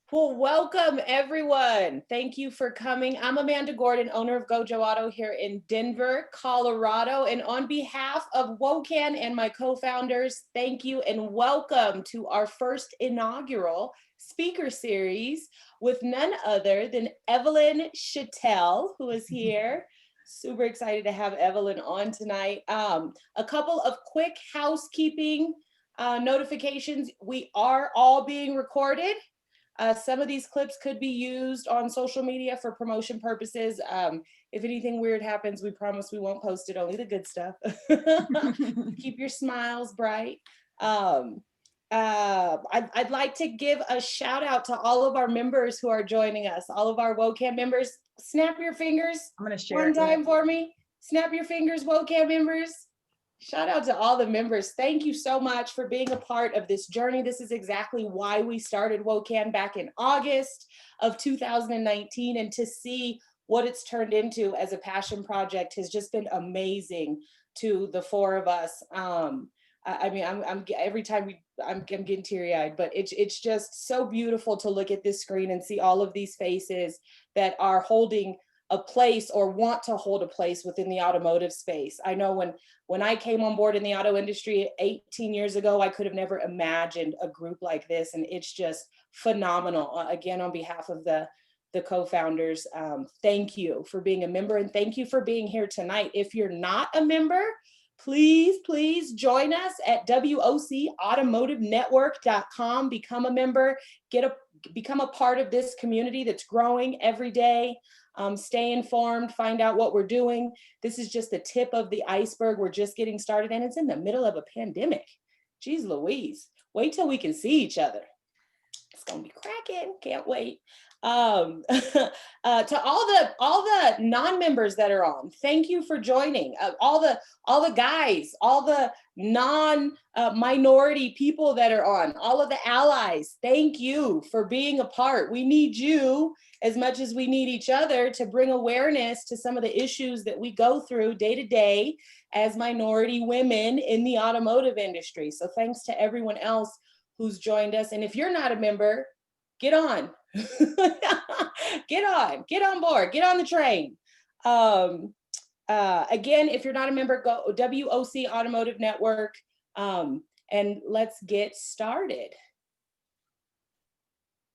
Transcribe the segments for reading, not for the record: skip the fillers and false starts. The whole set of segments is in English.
Well, welcome everyone. Thank you for coming. I'm Amanda Gordon, owner of Gojo Auto here in Denver, Colorado. And on behalf of WOCAN and my co-founders, thank you and welcome to our first inaugural speaker series with none other than Evelyn Chatel, who is here. Super excited to have Evelyn on tonight. A couple of quick housekeeping notifications. We are all being recorded. Some of these clips could be used on social media for promotion purposes. If anything weird happens, we promise we won't post it, only the good stuff. Keep your smiles bright. I'd like to give a shout out to all of our members who are joining us, all of our WOCAN members. Snap your fingers. I'm going to share one time for me. Snap your fingers, WOCAN members. Shout out to all the members. Thank you so much for being a part of this journey. This is exactly why we started WOCAN back in August of 2019, and to see what it's turned into as a passion project has just been amazing to the four of us. I mean, I'm every time I'm getting teary-eyed, but it's just so beautiful to look at this screen and see all of these faces that are holding a place or want to hold a place within the automotive space. I know when I came on board in the auto industry 18 years ago, I could have never imagined a group like this, and it's just phenomenal. Again, on behalf of the co-founders, thank you for being a member, and thank you for being here tonight. If you're not a member, please join us at WOCAutomotivenetwork.com. Become a member, become a part of this community that's growing every day. Stay informed, find out what we're doing. This is just the tip of the iceberg. We're just getting started, and it's in the middle of a pandemic. Jeez Louise, wait till we can see each other. It's gonna be cracking, can't wait. To all the non-members that are on, thank you for joining. All the guys, all the non-minority people that are on, all of the allies, thank you for being a part. We need you as much as we need each other to bring awareness to some of the issues that we go through day to day as minority women in the automotive industry. So thanks to everyone else who's joined us. And if you're not a member, get on. Get on board, get on the train. Again, if you're not a member, go WOC Automotive Network, and let's get started.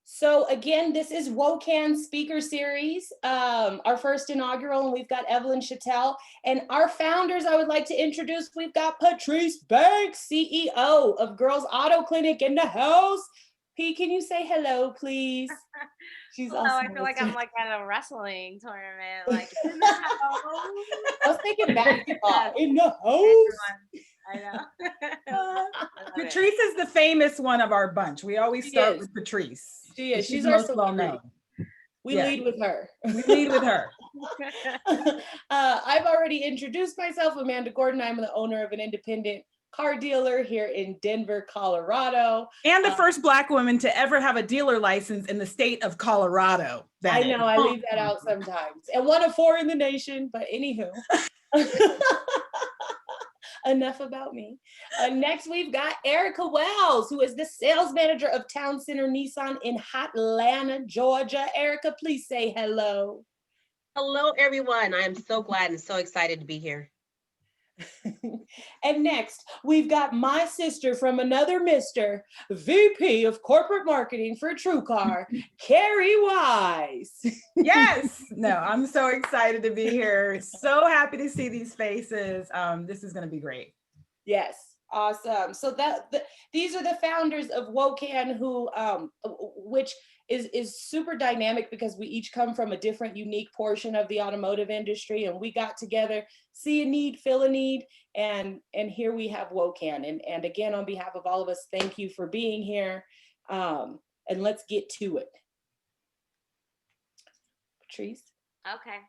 So again, this is WOCAN Speaker Series, our first inaugural, and we've got Evelyn Chatel. And our founders, I would like to introduce, we've got Patrice Banks, CEO of Girls Auto Clinic in the house. P, can you say hello, please? She's hello, awesome. I feel like I'm like at a wrestling tournament, like in the house. I was thinking basketball, in the house. I know. Patrice is the famous one of our bunch. We always start with Patrice. She is. She's our most well known. We lead with her. We lead with her. I've already introduced myself, Amanda Gordon. I'm the owner of an independent car dealer here in Denver, Colorado. And the first Black woman to ever have a dealer license in the state of Colorado. I know, I leave that out sometimes. And one of 4 in the nation, but anywho. Enough about me. Next, we've got Erica Wells, who is the sales manager of Town Center Nissan in Hotlanta, Georgia. Erica, please say hello. Hello, everyone. I am so glad and so excited to be here. And next, we've got my sister from another Mr. VP of Corporate Marketing for TrueCar, Carrie Wise. Yes. No, I'm so excited to be here. So happy to see these faces. This is going to be great. Yes. Awesome. So these are the founders of WOCAN, who which is super dynamic because we each come from a different, unique portion of the automotive industry, and we got together, see a need, fill a need, and here we have WOCAN. And again, on behalf of all of us, thank you for being here. And let's get to it. Patrice. Okay,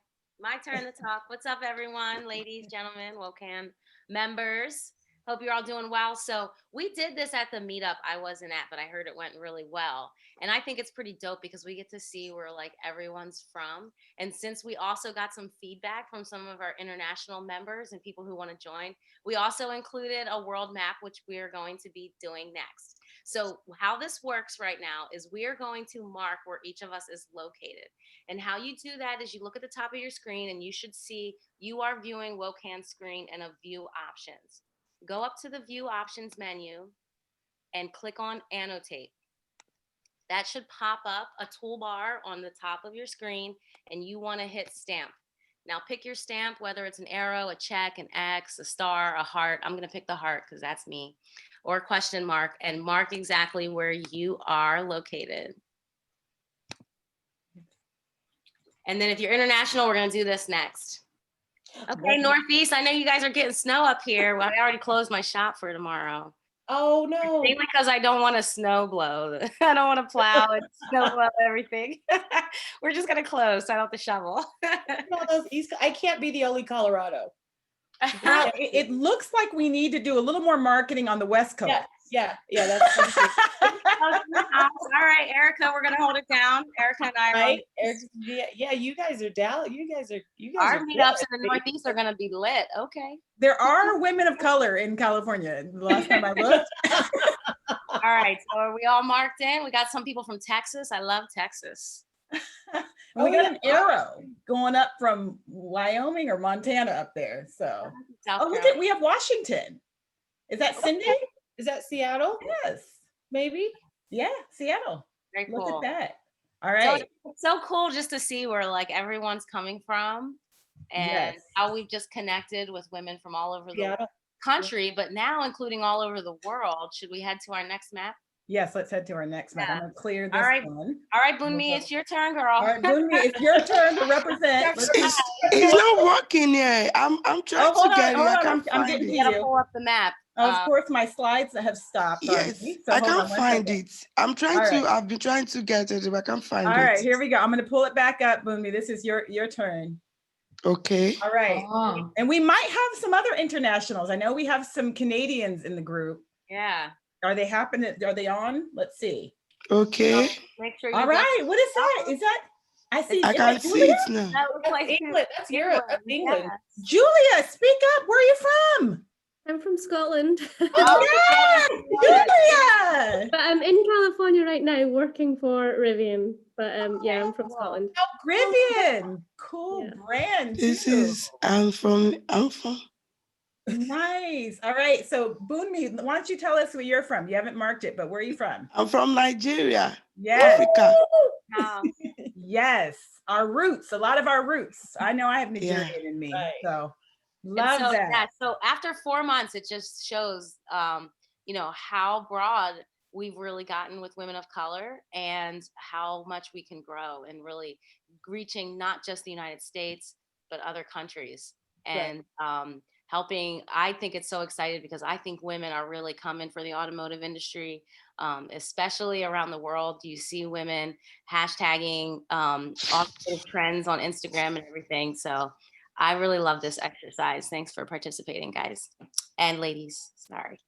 my turn to talk. What's up, everyone? Ladies, gentlemen, WOCAN members. Hope you're all doing well. So we did this at the meetup I wasn't at, but I heard it went really well. And I think it's pretty dope because we get to see where like everyone's from. And since we also got some feedback from some of our international members and people who want to join, we also included a world map, which we are going to be doing next. So how this works right now is we are going to mark where each of us is located. And how you do that is you look at the top of your screen and you should see you are viewing WOCAN screen and a view options. Go up to the view options menu and click on annotate. That should pop up a toolbar on the top of your screen and you want to hit stamp. Now pick your stamp, whether it's an arrow, a check, an X, a star, a heart. I'm going to pick the heart because that's me, or a question mark, and mark exactly where you are located. And then if you're international, we're going to do this next. Okay, Northeast, I know you guys are getting snow up here. Well, I already closed my shop for tomorrow. Oh, no. Mainly because I don't want to snow blow. I don't want to plow and snow blow everything. We're just going to close so I don't have to shovel. All those I can't be the only Colorado. Now, it looks like we need to do a little more marketing on the West Coast. Yeah. That's all right, Erica, we're gonna hold it down. Erica and I are right. Yeah, you guys are down. Our meetups in the Northeast are gonna be lit. Okay. There are women of color in California. The last time I looked. All right. So are we all marked in? We got some people from Texas. I love Texas. We got an arrow going up from Wyoming or Montana up there. So, we have Washington. Is that Cindy? Okay. Is that Seattle? Yes. Maybe. Yeah, Seattle. Very cool. Look at that. All right. So it's so cool just to see where like everyone's coming from and how we've just connected with women from all over the country, but now including all over the world. Should we head to our next map? Yes, let's head to our next map. I'm gonna clear this one. All right, Bunmi, it's your turn, girl. All right, Bunmi, it's your turn to represent. It's not working yet. I'm trying to get it. I'm getting to you. Gotta pull up the map. Of course, my slides have stopped. Yes, so I can't find it. I've been trying to get it, but I can't find it. All right, here we go. I'm gonna pull it back up, Bunmi. This is your turn. Okay. All right. And we might have some other internationals. I know we have some Canadians in the group. Yeah. Are they happening? Are they on? Let's see. Okay. Make sure. All right. What is that? Is that? I see. I can't see it now. That looks like England. That's Europe. That's England. Yeah. Julia, speak up. Where are you from? I'm from Scotland. Oh, Julia! But I'm in California right now working for Rivian. But yeah, I'm from Scotland. Oh, Rivian. Cool brand. I'm from. Nice. All right. So Bunmi, why don't you tell us where you're from? You haven't marked it, but where are you from? I'm from Nigeria. Yes. Africa. Yes. Our roots, a lot of our roots. I know I have Nigerian in me. So love that. Yeah, so after 4 months, it just shows how broad we've really gotten with women of color and how much we can grow and really reaching not just the United States, but other countries. And helping, I think it's so excited because I think women are really coming for the automotive industry, especially around the world. You see women hashtagging automotive trends on Instagram and everything. So I really love this exercise. Thanks for participating, guys and ladies. Sorry.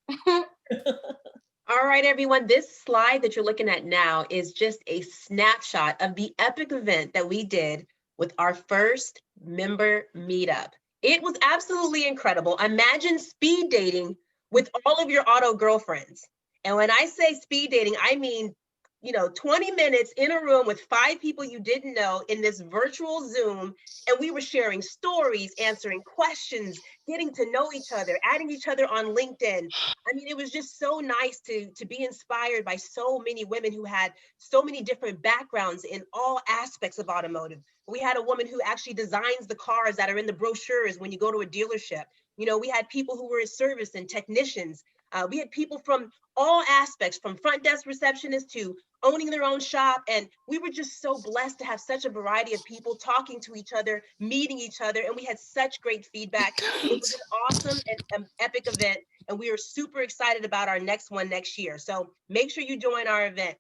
All right, everyone, this slide that you're looking at now is just a snapshot of the epic event that we did with our first member meetup. It was absolutely incredible. Imagine speed dating with all of your auto girlfriends. And when I say speed dating, I mean, 20 minutes in a room with 5 people you didn't know in this virtual Zoom. And we were sharing stories, answering questions, getting to know each other, adding each other on LinkedIn. I mean, it was just so nice to be inspired by so many women who had so many different backgrounds in all aspects of automotive. We had a woman who actually designs the cars that are in the brochures when you go to a dealership. We had people who were in service and technicians. We had people from all aspects, from front desk receptionists to owning their own shop. And we were just so blessed to have such a variety of people talking to each other, meeting each other. And we had such great feedback. It was an awesome and epic event. And we are super excited about our next one next year. So make sure you join our event.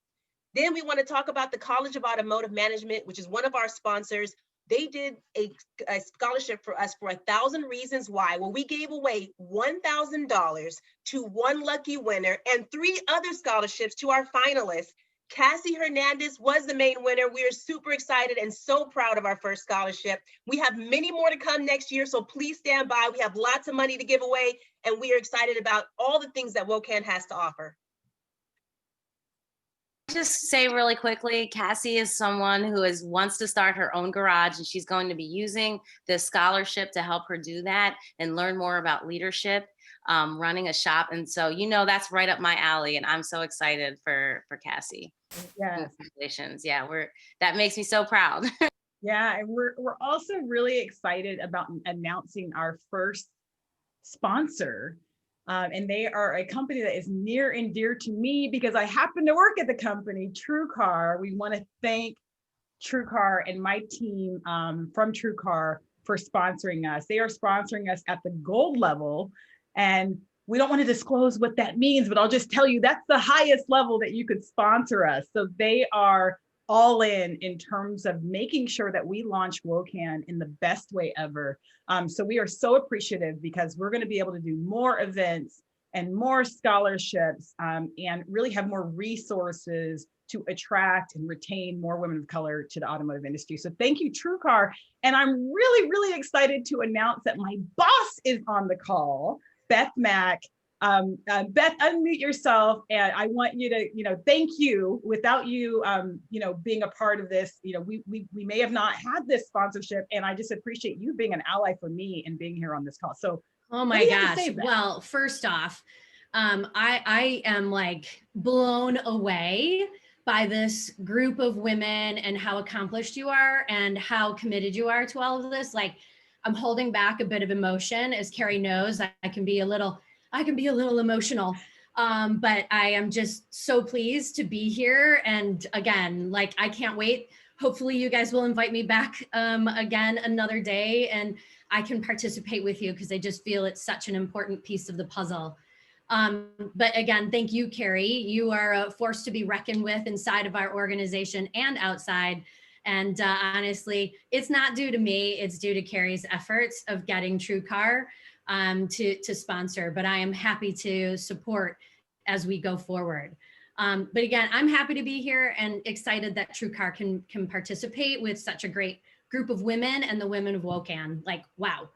Then we want to talk about the College of Automotive Management, which is one of our sponsors. They did a scholarship for us for 1,000 Reasons Why, where we gave away $1,000 to one lucky winner and 3 other scholarships to our finalists. Cassie Hernandez was the main winner. We are super excited and so proud of our first scholarship. We have many more to come next year, so please stand by. We have lots of money to give away, and we are excited about all the things that WOCAN has to offer. just say really quickly, Cassie is someone who wants to start her own garage, and she's going to be using this scholarship to help her do that and learn more about leadership, running a shop. And so, that's right up my alley, and I'm so excited for Cassie. Yes. Congratulations. Yeah, that makes me so proud. Yeah, and we're also really excited about announcing our first sponsor. And they are a company that is near and dear to me because I happen to work at the company, TrueCar. We want to thank TrueCar and my team from TrueCar for sponsoring us. They are sponsoring us at the gold level, and we don't want to disclose what that means, but I'll just tell you that's the highest level that you could sponsor us. So they are all in terms of making sure that we launch WOCAN in the best way ever. So we are so appreciative because we're going to be able to do more events and more scholarships and really have more resources to attract and retain more women of color to the automotive industry. So thank you, TrueCar. And I'm really, really excited to announce that my boss is on the call, Beth Mack. Beth, unmute yourself, and I want you to, thank you. Without you, being a part of this, we may have not had this sponsorship, and I just appreciate you being an ally for me and being here on this call. So, oh my gosh! Well, first off, I am like blown away by this group of women and how accomplished you are and how committed you are to all of this. Like, I'm holding back a bit of emotion, as Carrie knows. I can be a little emotional, but I am just so pleased to be here. And again, like, I can't wait. Hopefully you guys will invite me back again another day and I can participate with you because I just feel it's such an important piece of the puzzle. But again, thank you, Carrie. You are a force to be reckoned with inside of our organization and outside. And honestly, it's not due to me, it's due to Carrie's efforts of getting TrueCar to sponsor, but I am happy to support as we go forward. But again, I'm happy to be here and excited that TrueCar can participate with such a great group of women and the women of WOCAN. Like, wow.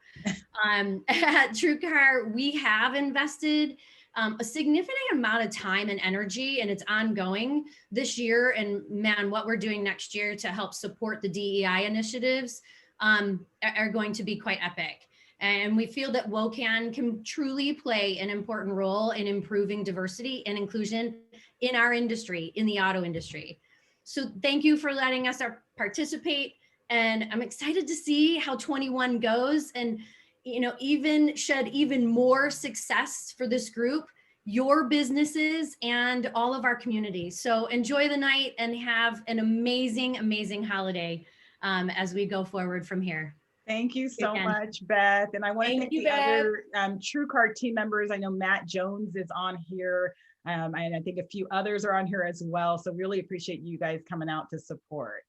At TrueCar, we have invested a significant amount of time and energy, and it's ongoing this year. And man, what we're doing next year to help support the DEI initiatives are going to be quite epic. And we feel that WOCAN can truly play an important role in improving diversity and inclusion in our industry, in the auto industry. So thank you for letting us participate. And I'm excited to see how 21 goes and, even shed even more success for this group, your businesses, and all of our communities. So enjoy the night and have an amazing, amazing holiday as we go forward from here. Thank you so much, Beth. And I want to thank the other TrueCar team members. I know Matt Jones is on here, and I think a few others are on here as well. So really appreciate you guys coming out to support.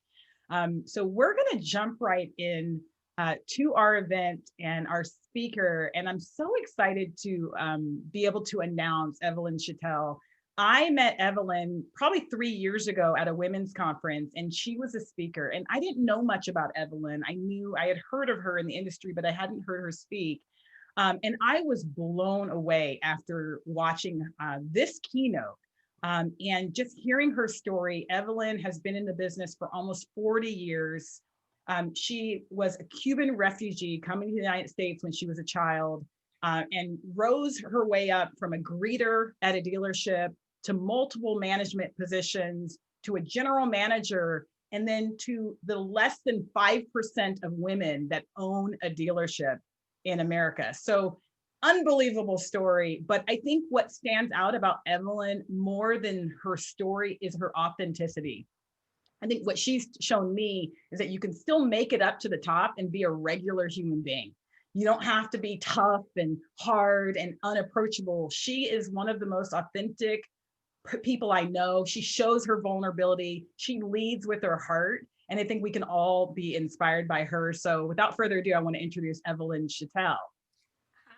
So we're going to jump right in to our event and our speaker. And I'm so excited to be able to announce Evelyn Chatel. I met Evelyn probably 3 years ago at a women's conference, and she was a speaker. And I didn't know much about Evelyn. I had heard of her in the industry, but I hadn't heard her speak. And I was blown away after watching this keynote and just hearing her story. Evelyn has been in the business for almost 40 years. She was a Cuban refugee coming to the United States when she was a child and rose her way up from a greeter at a dealership to multiple management positions, to a general manager, and then to the less than 5% of women that own a dealership in America. So unbelievable story. But I think what stands out about Evelyn more than her story is her authenticity. I think what she's shown me is that you can still make it up to the top and be a regular human being. You don't have to be tough and hard and unapproachable. She is one of the most authentic people I know. She shows her vulnerability. She leads with her heart. And I think we can all be inspired by her. So without further ado, I want to introduce Evelyn Chatel.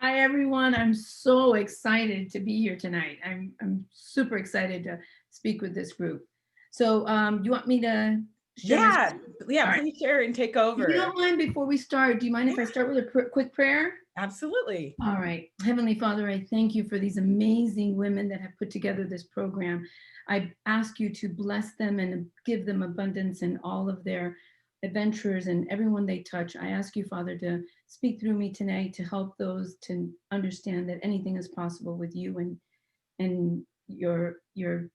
Hi, everyone. I'm so excited to be here tonight. I'm super excited to speak with this group. So you want me to share? Yeah, please share and take over. If you don't mind, before we start, do you mind if I start with a quick prayer? Absolutely. All right. Heavenly Father, I thank you for these amazing women that have put together this program. I ask you to bless them and give them abundance in all of their adventures and everyone they touch. I ask you, Father, to speak through me tonight to help those to understand that anything is possible with you and your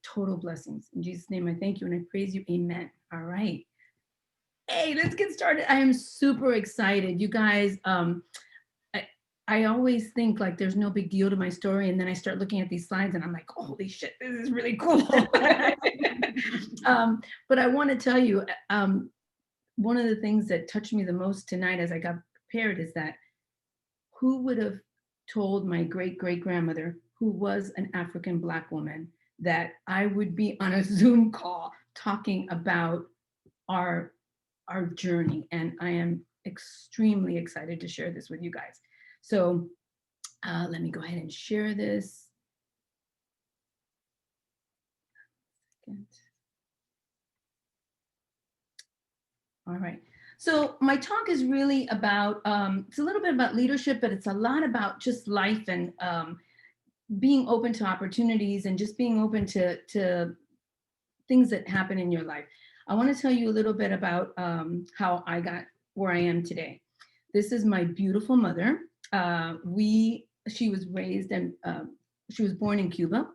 total blessings. In Jesus' name, I thank you and I praise you. Amen. All right. Hey, let's get started. I am super excited. You guys, I always think like there's no big deal to my story. And then I start looking at these slides and I'm like, holy shit, this is really cool. But I want to tell you, one of the things that touched me the most tonight as I got prepared is that who would have told my great-great-grandmother, who was an African Black woman, that I would be on a Zoom call talking about our journey. And I am extremely excited to share this with you guys. So let me go ahead and share this. All right. So my talk is really about, it's a little bit about leadership, but it's a lot about just life and being open to opportunities and just being open to things that happen in your life. I want to tell you a little bit about how I got where I am today. This is my beautiful mother. She was raised and she was born in Cuba,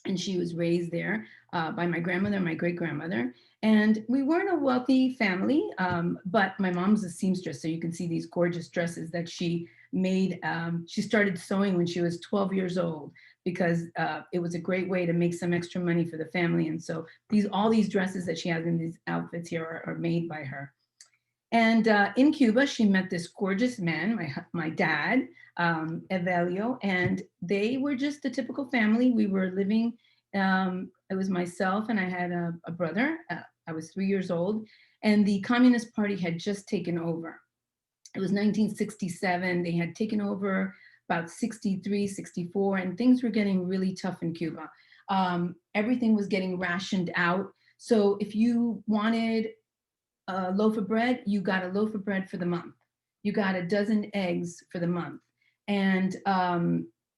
and she was raised there by my grandmother and my great-grandmother. And we weren't a wealthy family, but my mom's a seamstress, so you can see these gorgeous dresses that she made. She started sewing when she was 12 years old because it was a great way to make some extra money for the family. And so all these dresses that she has in these outfits here are made by her. And in Cuba, she met this gorgeous man, my dad, Evelio, and they were just a typical family. We were living, it was myself and I had a brother. I was 3 years old, and the Communist Party had just taken over. It was 1967. They had taken over about 63, 64, and things were getting really tough in Cuba. Everything was getting rationed out. So if you wanted a loaf of bread, you got a loaf of bread for the month. You got a dozen eggs for the month. And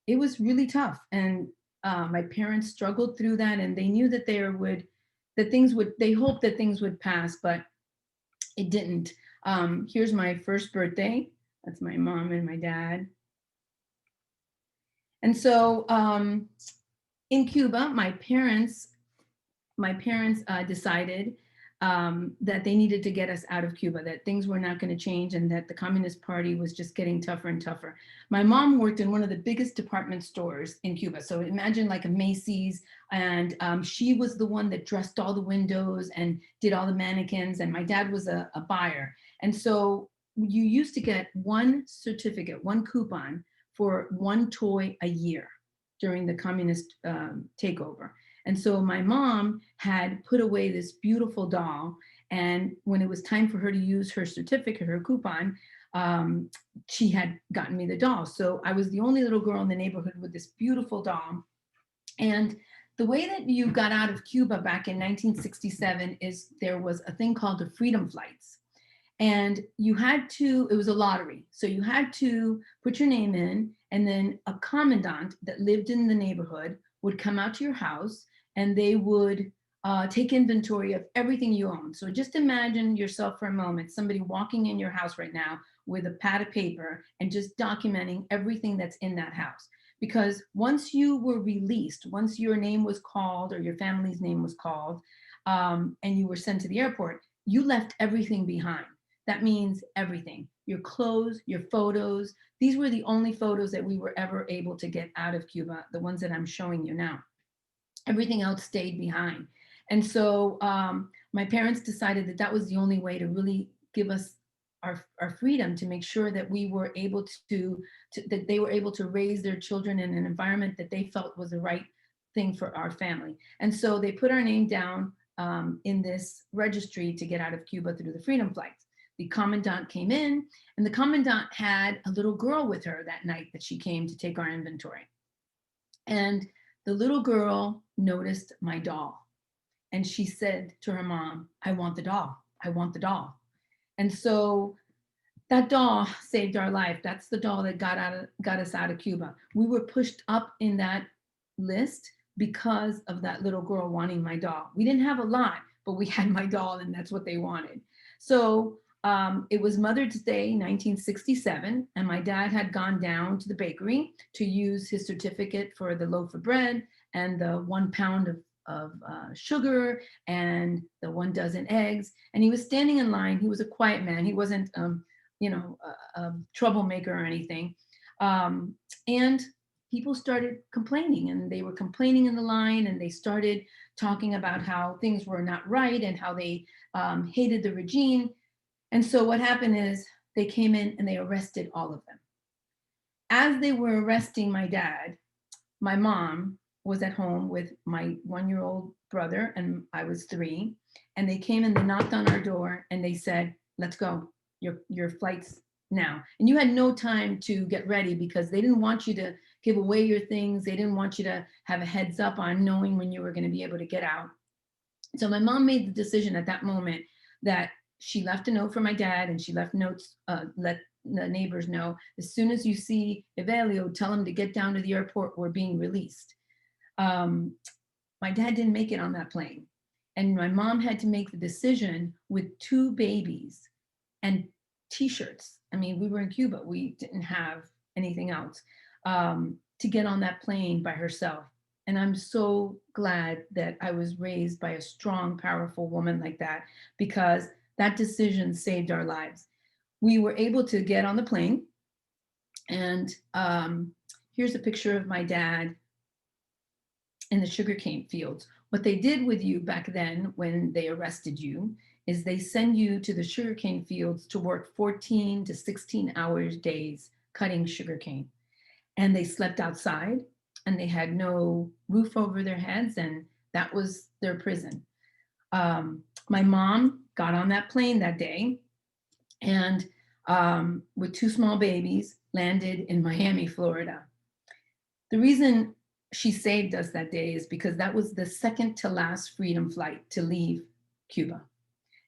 it was really tough. And my parents struggled through that, and they knew that they hoped that things would pass, but it didn't. Here's my first birthday. That's my mom and my dad. And so in Cuba, my parents decided that they needed to get us out of Cuba, that things were not going to change and that the Communist Party was just getting tougher and tougher. My mom worked in one of the biggest department stores in Cuba. So imagine like a Macy's, and she was the one that dressed all the windows and did all the mannequins, and my dad was a buyer. And so you used to get one certificate, one coupon for one toy a year during the communist takeover. And so my mom had put away this beautiful doll, and when it was time for her to use her certificate, her coupon, she had gotten me the doll. So I was the only little girl in the neighborhood with this beautiful doll. And the way that you got out of Cuba back in 1967 is there was a thing called the Freedom Flights. And you had to, it was a lottery. So you had to put your name in, and then a commandant that lived in the neighborhood would come out to your house, and they would take inventory of everything you own. So just imagine yourself for a moment, somebody walking in your house right now with a pad of paper and just documenting everything that's in that house. Because once you were released, once your name was called or your family's name was called, and you were sent to the airport, you left everything behind. That means everything, your clothes, your photos. These were the only photos that we were ever able to get out of Cuba, the ones that I'm showing you now. Everything else stayed behind. And so my parents decided that that was the only way to really give us our freedom, to make sure that we were able that they were able to raise their children in an environment that they felt was the right thing for our family. And so they put our name down in this registry to get out of Cuba through the Freedom Flights. The commandant came in, and the commandant had a little girl with her that night that she came to take our inventory. And the little girl noticed my doll, and she said to her mom, "I want the doll. I want the doll." And so that doll saved our life. That's the doll that got us out of Cuba. We were pushed up in that list because of that little girl wanting my doll. We didn't have a lot, but we had my doll, and that's what they wanted. So it was Mother's Day, 1967, and my dad had gone down to the bakery to use his certificate for the loaf of bread and the 1 pound of sugar and the 1 dozen eggs. And he was standing in line. He was a quiet man. He wasn't, a troublemaker or anything. And people started complaining, and they were complaining in the line, and they started talking about how things were not right and how they hated the regime. And so what happened is they came in and they arrested all of them. As they were arresting my dad, my mom was at home with my 1-year-old brother, and I was 3. And they came and they knocked on our door and they said, let's go, your flight's now. And you had no time to get ready because they didn't want you to give away your things. They didn't want you to have a heads up on knowing when you were going to be able to get out. So my mom made the decision at that moment that she left a note for my dad, and she left notes, let the neighbors know, as soon as you see Evelio, tell him to get down to the airport, we're being released. My dad didn't make it on that plane. And my mom had to make the decision with 2 babies and t-shirts. I mean, we were in Cuba, we didn't have anything else, to get on that plane by herself. And I'm so glad that I was raised by a strong, powerful woman like that, because that decision saved our lives. We were able to get on the plane, and here's a picture of my dad in the sugarcane fields. What they did with you back then when they arrested you is they send you to the sugarcane fields to work 14 to 16 hours days cutting sugarcane. And they slept outside, and they had no roof over their heads, and that was their prison. My mom got on that plane that day, and with 2 small babies, landed in Miami, Florida. The reason she saved us that day is because that was the second to last freedom flight to leave Cuba.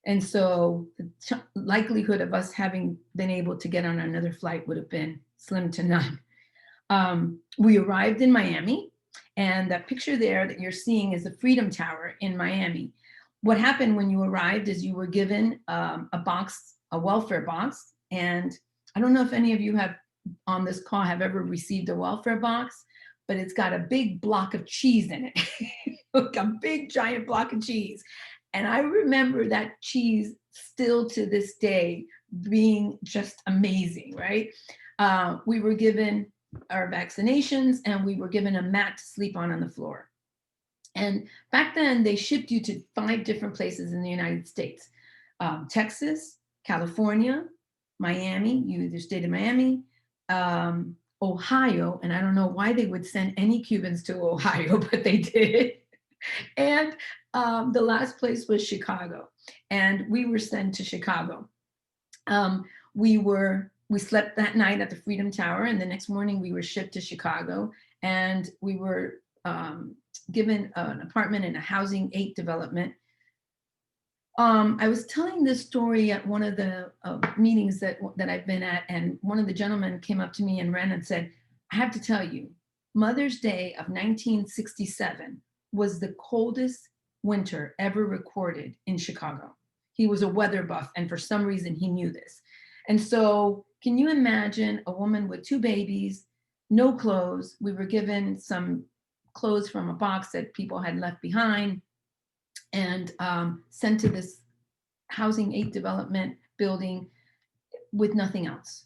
And so the likelihood of us having been able to get on another flight would have been slim to none. We arrived in Miami, and that picture there that you're seeing is the Freedom Tower in Miami. What happened when you arrived is you were given a box, a welfare box. And I don't know if any of you have on this call have ever received a welfare box, but it's got a big block of cheese in it, like a big giant block of cheese. And I remember that cheese still to this day being just amazing, right? We were given our vaccinations, and we were given a mat to sleep on the floor. And back then they shipped you to 5 different places in the United States: Texas, California, Miami, you either stayed in Miami, Ohio, and I don't know why they would send any Cubans to Ohio, but they did. And the last place was Chicago, and we were sent to Chicago. We slept that night at the Freedom Tower, and the next morning we were shipped to Chicago, and we were given an apartment in a Housing 8 development. I was telling this story at one of the meetings that I've been at, and one of the gentlemen came up to me and ran and said, I have to tell you, Mother's Day of 1967 was the coldest winter ever recorded in Chicago. He was a weather buff, and for some reason he knew this. And so can you imagine a woman with 2 babies, no clothes? We were given some clothes from a box that people had left behind, and sent to this Housing 8 development building with nothing else.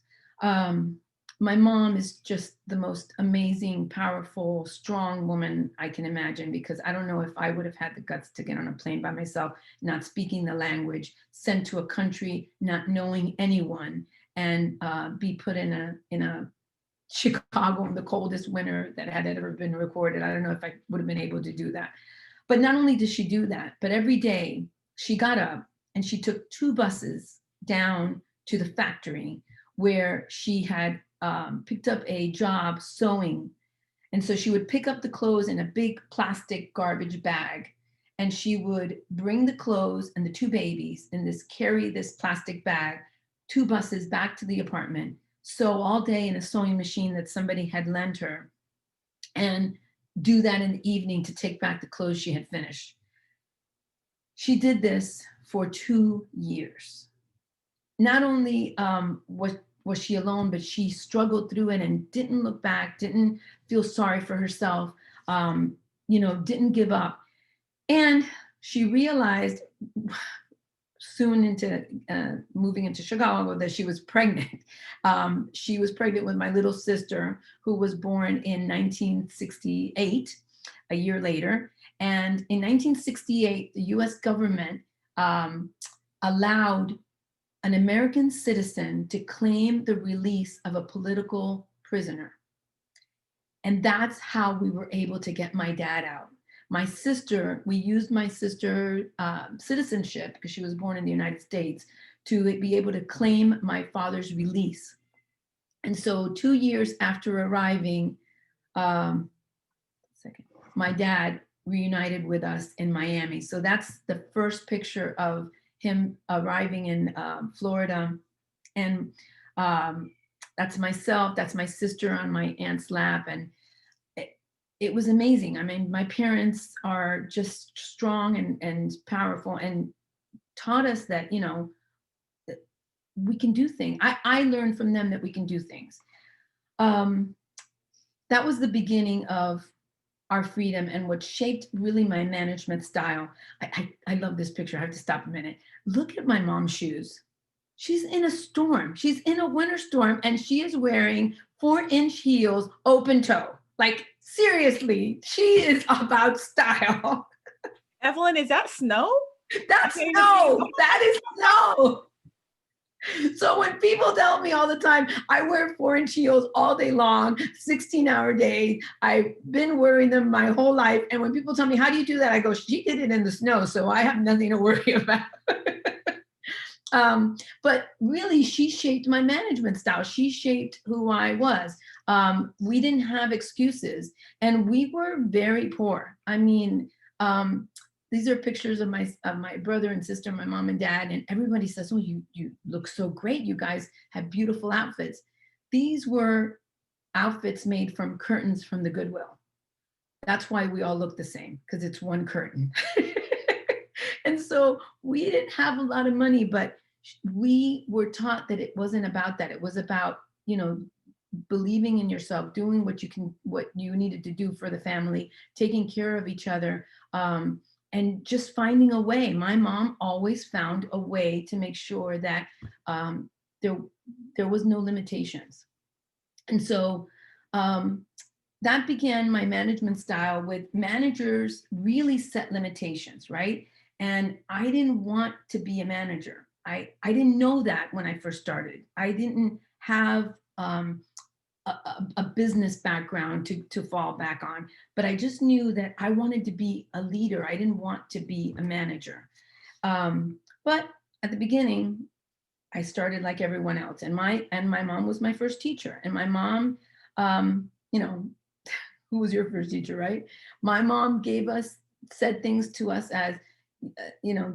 My mom is just the most amazing, powerful, strong woman I can imagine, because I don't know if I would have had the guts to get on a plane by myself, not speaking the language, sent to a country, not knowing anyone, and be put in a Chicago in the coldest winter that had ever been recorded. I don't know if I would have been able to do that. But not only did she do that, but every day she got up and she took 2 buses down to the factory where she had picked up a job sewing. And so she would pick up the clothes in a big plastic garbage bag, and she would bring the clothes and the 2 babies in carry this plastic bag 2 buses back to the apartment, sew all day in a sewing machine that somebody had lent her, and do that in the evening to take back the clothes she had finished. She did this for 2 years. Not only was she alone, but she struggled through it and didn't look back, didn't feel sorry for herself, didn't give up. And she realized soon into moving into Chicago that she was pregnant. She was pregnant with my little sister, who was born in 1968, a year later. And in 1968, the US government allowed an American citizen to claim the release of a political prisoner. And that's how we were able to get my dad out. My sister, we used my sister's citizenship, because she was born in the United States, to be able to claim my father's release. And so 2 years after arriving, my dad reunited with us in Miami. So that's the first picture of him arriving in Florida. And that's myself, that's my sister on my aunt's lap. And it was amazing. I mean, my parents are just strong and powerful, and taught us that, that we can do things. I learned from them that we can do things. That was the beginning of our freedom and what shaped really my management style. I love this picture. I have to stop a minute. Look at my mom's shoes. She's in a storm. She's in a winter storm, and she is wearing 4-inch heels, open toe. Like, seriously, she is about style. Evelyn, is that snow? That's snow. That is snow. So when people tell me all the time, I wear 4-inch heels all day long, 16-hour days, I've been wearing them my whole life. And when people tell me, how do you do that? I go, she did it in the snow, so I have nothing to worry about. But really, she shaped my management style. She shaped who I was. We didn't have excuses, and we were very poor. I mean, these are pictures of my brother and sister, my mom and dad, and everybody says, oh, you look so great. You guys have beautiful outfits. These were outfits made from curtains from the Goodwill. That's why we all look the same, because it's one curtain. And so we didn't have a lot of money, but we were taught that it wasn't about that. It was about, believing in yourself, doing what you needed to do for the family, taking care of each other, and just finding a way. My mom always found a way to make sure that there was no limitations. And so that began my management style, with managers really set limitations, right? And I didn't want to be a manager. I didn't know that when I first started. I didn't have a business background to fall back on, but I just knew that I wanted to be a leader. I didn't want to be a manager. But at the beginning, I started like everyone else, and my mom was my first teacher. And my mom, who was your first teacher, right? My mom said things to us as,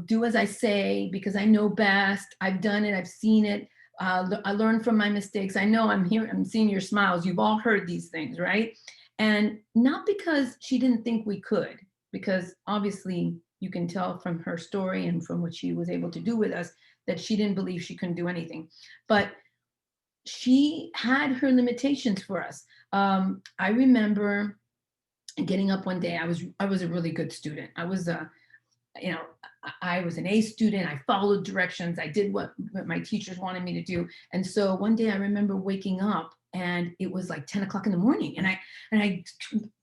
do as I say, because I know best. I've done it. I've seen it. I learned from my mistakes. I know I'm seeing your smiles. You've all heard these things, right? And not because she didn't think we could, because obviously you can tell from her story and from what she was able to do with us that she didn't believe she couldn't do anything. But she had her limitations for us. I remember getting up one day. I was a really good student. I was an A student. I followed directions. I did what my teachers wanted me to do. And so one day I remember waking up, and it was like 10 o'clock in the morning. And I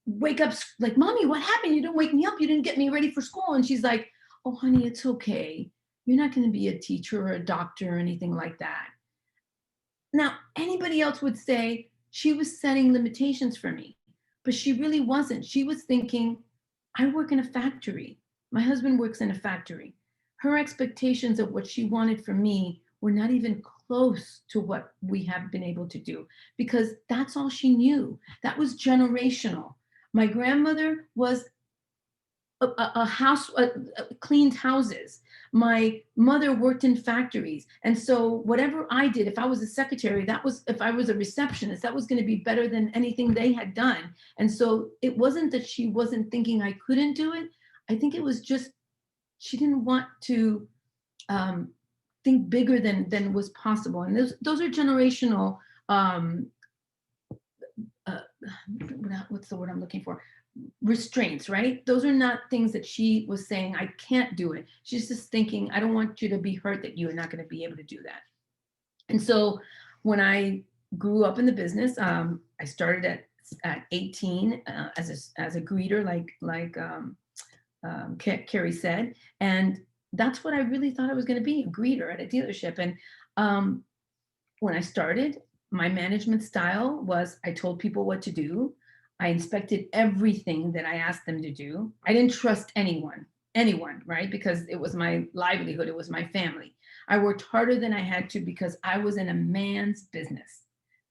wake up like, Mommy, what happened? You didn't wake me up. You didn't get me ready for school. And she's like, oh, honey, it's okay. You're not going to be a teacher or a doctor or anything like that. Now, anybody else would say she was setting limitations for me, but she really wasn't. She was thinking, I work in a factory. My husband works in a factory. Her expectations of what she wanted from me were not even close to what we have been able to do, because that's all she knew. That was generational. My grandmother was a house, cleaned houses. My mother worked in factories. And so whatever I did, if I was a secretary, if I was a receptionist, that was going to be better than anything they had done. And so it wasn't that she wasn't thinking I couldn't do it. I think it was just, she didn't want to think bigger than was possible. And those are generational, what's the word I'm looking for? Restraints, right? Those are not things that she was saying, I can't do it. She's just thinking, I don't want you to be hurt that you are not going to be able to do that. And so when I grew up in the business, I started at 18 as a greeter, like Carrie said. And that's what I really thought I was going to be, a greeter at a dealership. And when I started, my management style was I told people what to do. I inspected everything that I asked them to do. I didn't trust anyone, right? Because it was my livelihood, it was my family. I worked harder than I had to because I was in a man's business.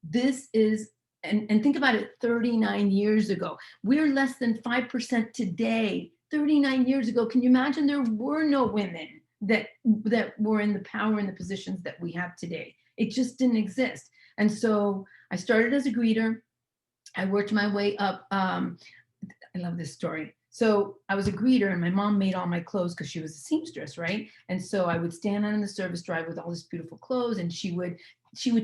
This is, and think about it, 39 years ago. We're less than 5% today. 39 years ago, can you imagine? There were no women that were in the power and the positions that we have today. It just didn't exist. And so I started as a greeter. I worked my way up. I love this story. So I was a greeter and my mom made all my clothes because she was a seamstress, right? And so I would stand out in the service drive with all this beautiful clothes, and she would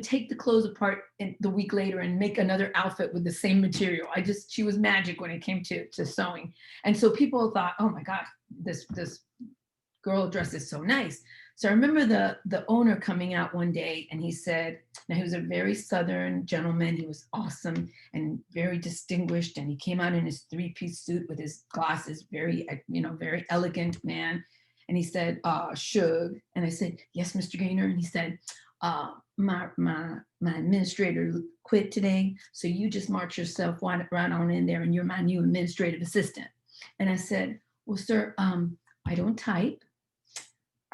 take the clothes apart the week later and make another outfit with the same material. She was magic when it came to sewing. And so people thought, oh my God, this girl dresses so nice. So I remember the owner coming out one day, and he said, now he was a very Southern gentleman. He was awesome and very distinguished. And he came out in his 3-piece suit with his glasses, very elegant man. And he said, Shug. And I said, yes, Mr. Gaynor. And he said, my administrator quit today. So you just march yourself right on in there, and you're my new administrative assistant. And I said, well, sir, I don't type.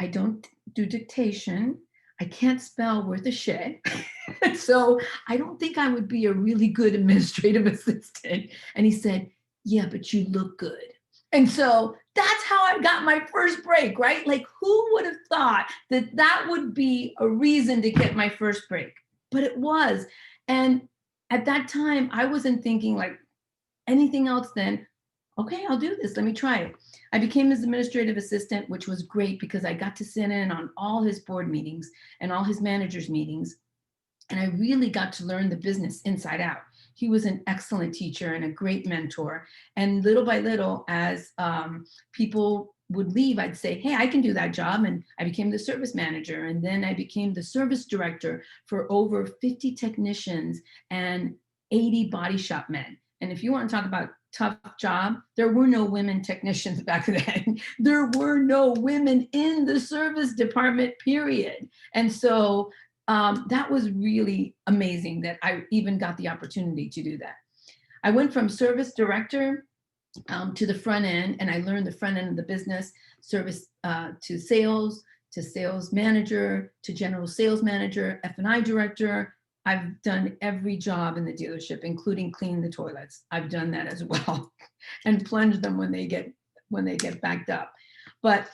I don't do dictation. I can't spell worth a shit. So I don't think I would be a really good administrative assistant. And he said, yeah, but you look good. And so that's how I got my first break, right? Like, who would have thought that would be a reason to get my first break? But it was. And at that time, I wasn't thinking like anything else than, okay, I'll do this. Let me try it. I became his administrative assistant, which was great because I got to sit in on all his board meetings and all his managers' meetings. And I really got to learn the business inside out. He was an excellent teacher and a great mentor. And little by little, as people would leave, I'd say, hey, I can do that job. And I became the service manager. And then I became the service director for over 50 technicians and 80 body shop men. And if you want to talk about tough job, there were no women technicians back then. There were no women in the service department, period. And so that was really amazing that I even got the opportunity to do that. I went from service director to the front end, and I learned the front end of the business, service to sales manager, to general sales manager, F&I director. I've done every job in the dealership, including cleaning the toilets. I've done that as well, and plunge them when they get backed up. But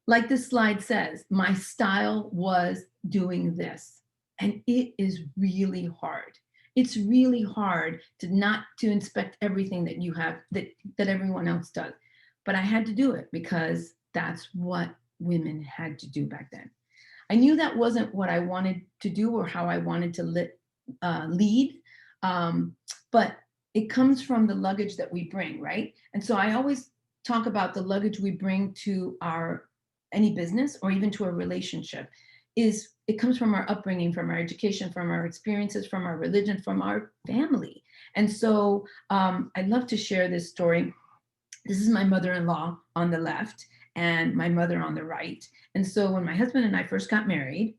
like this slide says, my style was doing this, and it is really hard. It's really hard to inspect everything that you have that everyone else does. But I had to do it because that's what women had to do back then. I knew that wasn't what I wanted to do or how I wanted to lead, but it comes from the luggage that we bring, right? And so I always talk about the luggage we bring to any business or even to a relationship. It comes from our upbringing, from our education, from our experiences, from our religion, from our family. And so I'd love to share this story. This is my mother-in-law on the left and my mother on the right. And so when my husband and I first got married,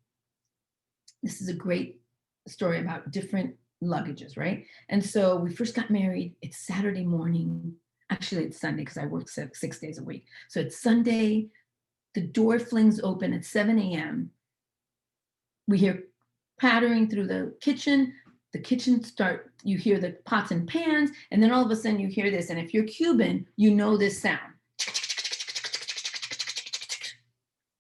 this is a great story about different luggages, right? And so we first got married. It's Saturday morning. Actually, it's Sunday because I work 6 days a week. So it's Sunday. The door flings open at 7 a.m. We hear pattering through the kitchen. The kitchen you hear the pots and pans, and then all of a sudden you hear this. And if you're Cuban, you know this sound.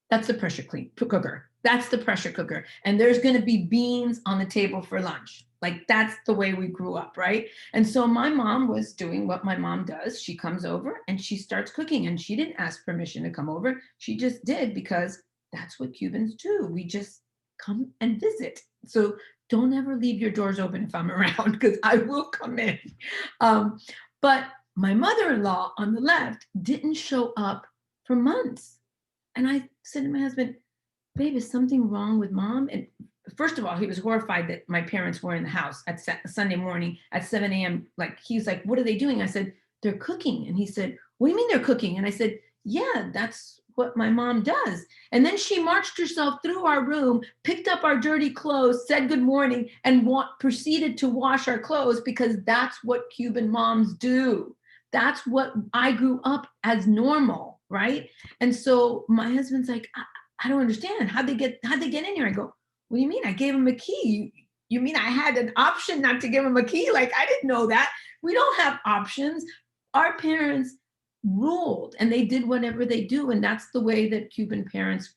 That's the pressure cooker. That's the pressure cooker. And there's going to be beans on the table for lunch. Like that's the way we grew up, right? And so my mom was doing what my mom does. She comes over and she starts cooking, and she didn't ask permission to come over. She just did, because that's what Cubans do. We just come and visit. So don't ever leave your doors open if I'm around, because I will come in. But my mother-in-law on the left didn't show up for months. And I said to my husband, babe, is something wrong with mom? And first of all, he was horrified that my parents were in the house at Sunday morning at 7 a.m. Like, he's like, what are they doing? I said, they're cooking. And he said, what do you mean they're cooking? And I said, yeah, that's what my mom does. And then she marched herself through our room, picked up our dirty clothes, said good morning, and proceeded to wash our clothes, because that's what Cuban moms do. That's what I grew up as normal, right? And so my husband's like, I don't understand. How'd they get in here? I go, what do you mean? I gave him a key. You mean I had an option not to give him a key? Like, I didn't know that. We don't have options. Our parents ruled, and they did whatever they do. And that's the way that Cuban parents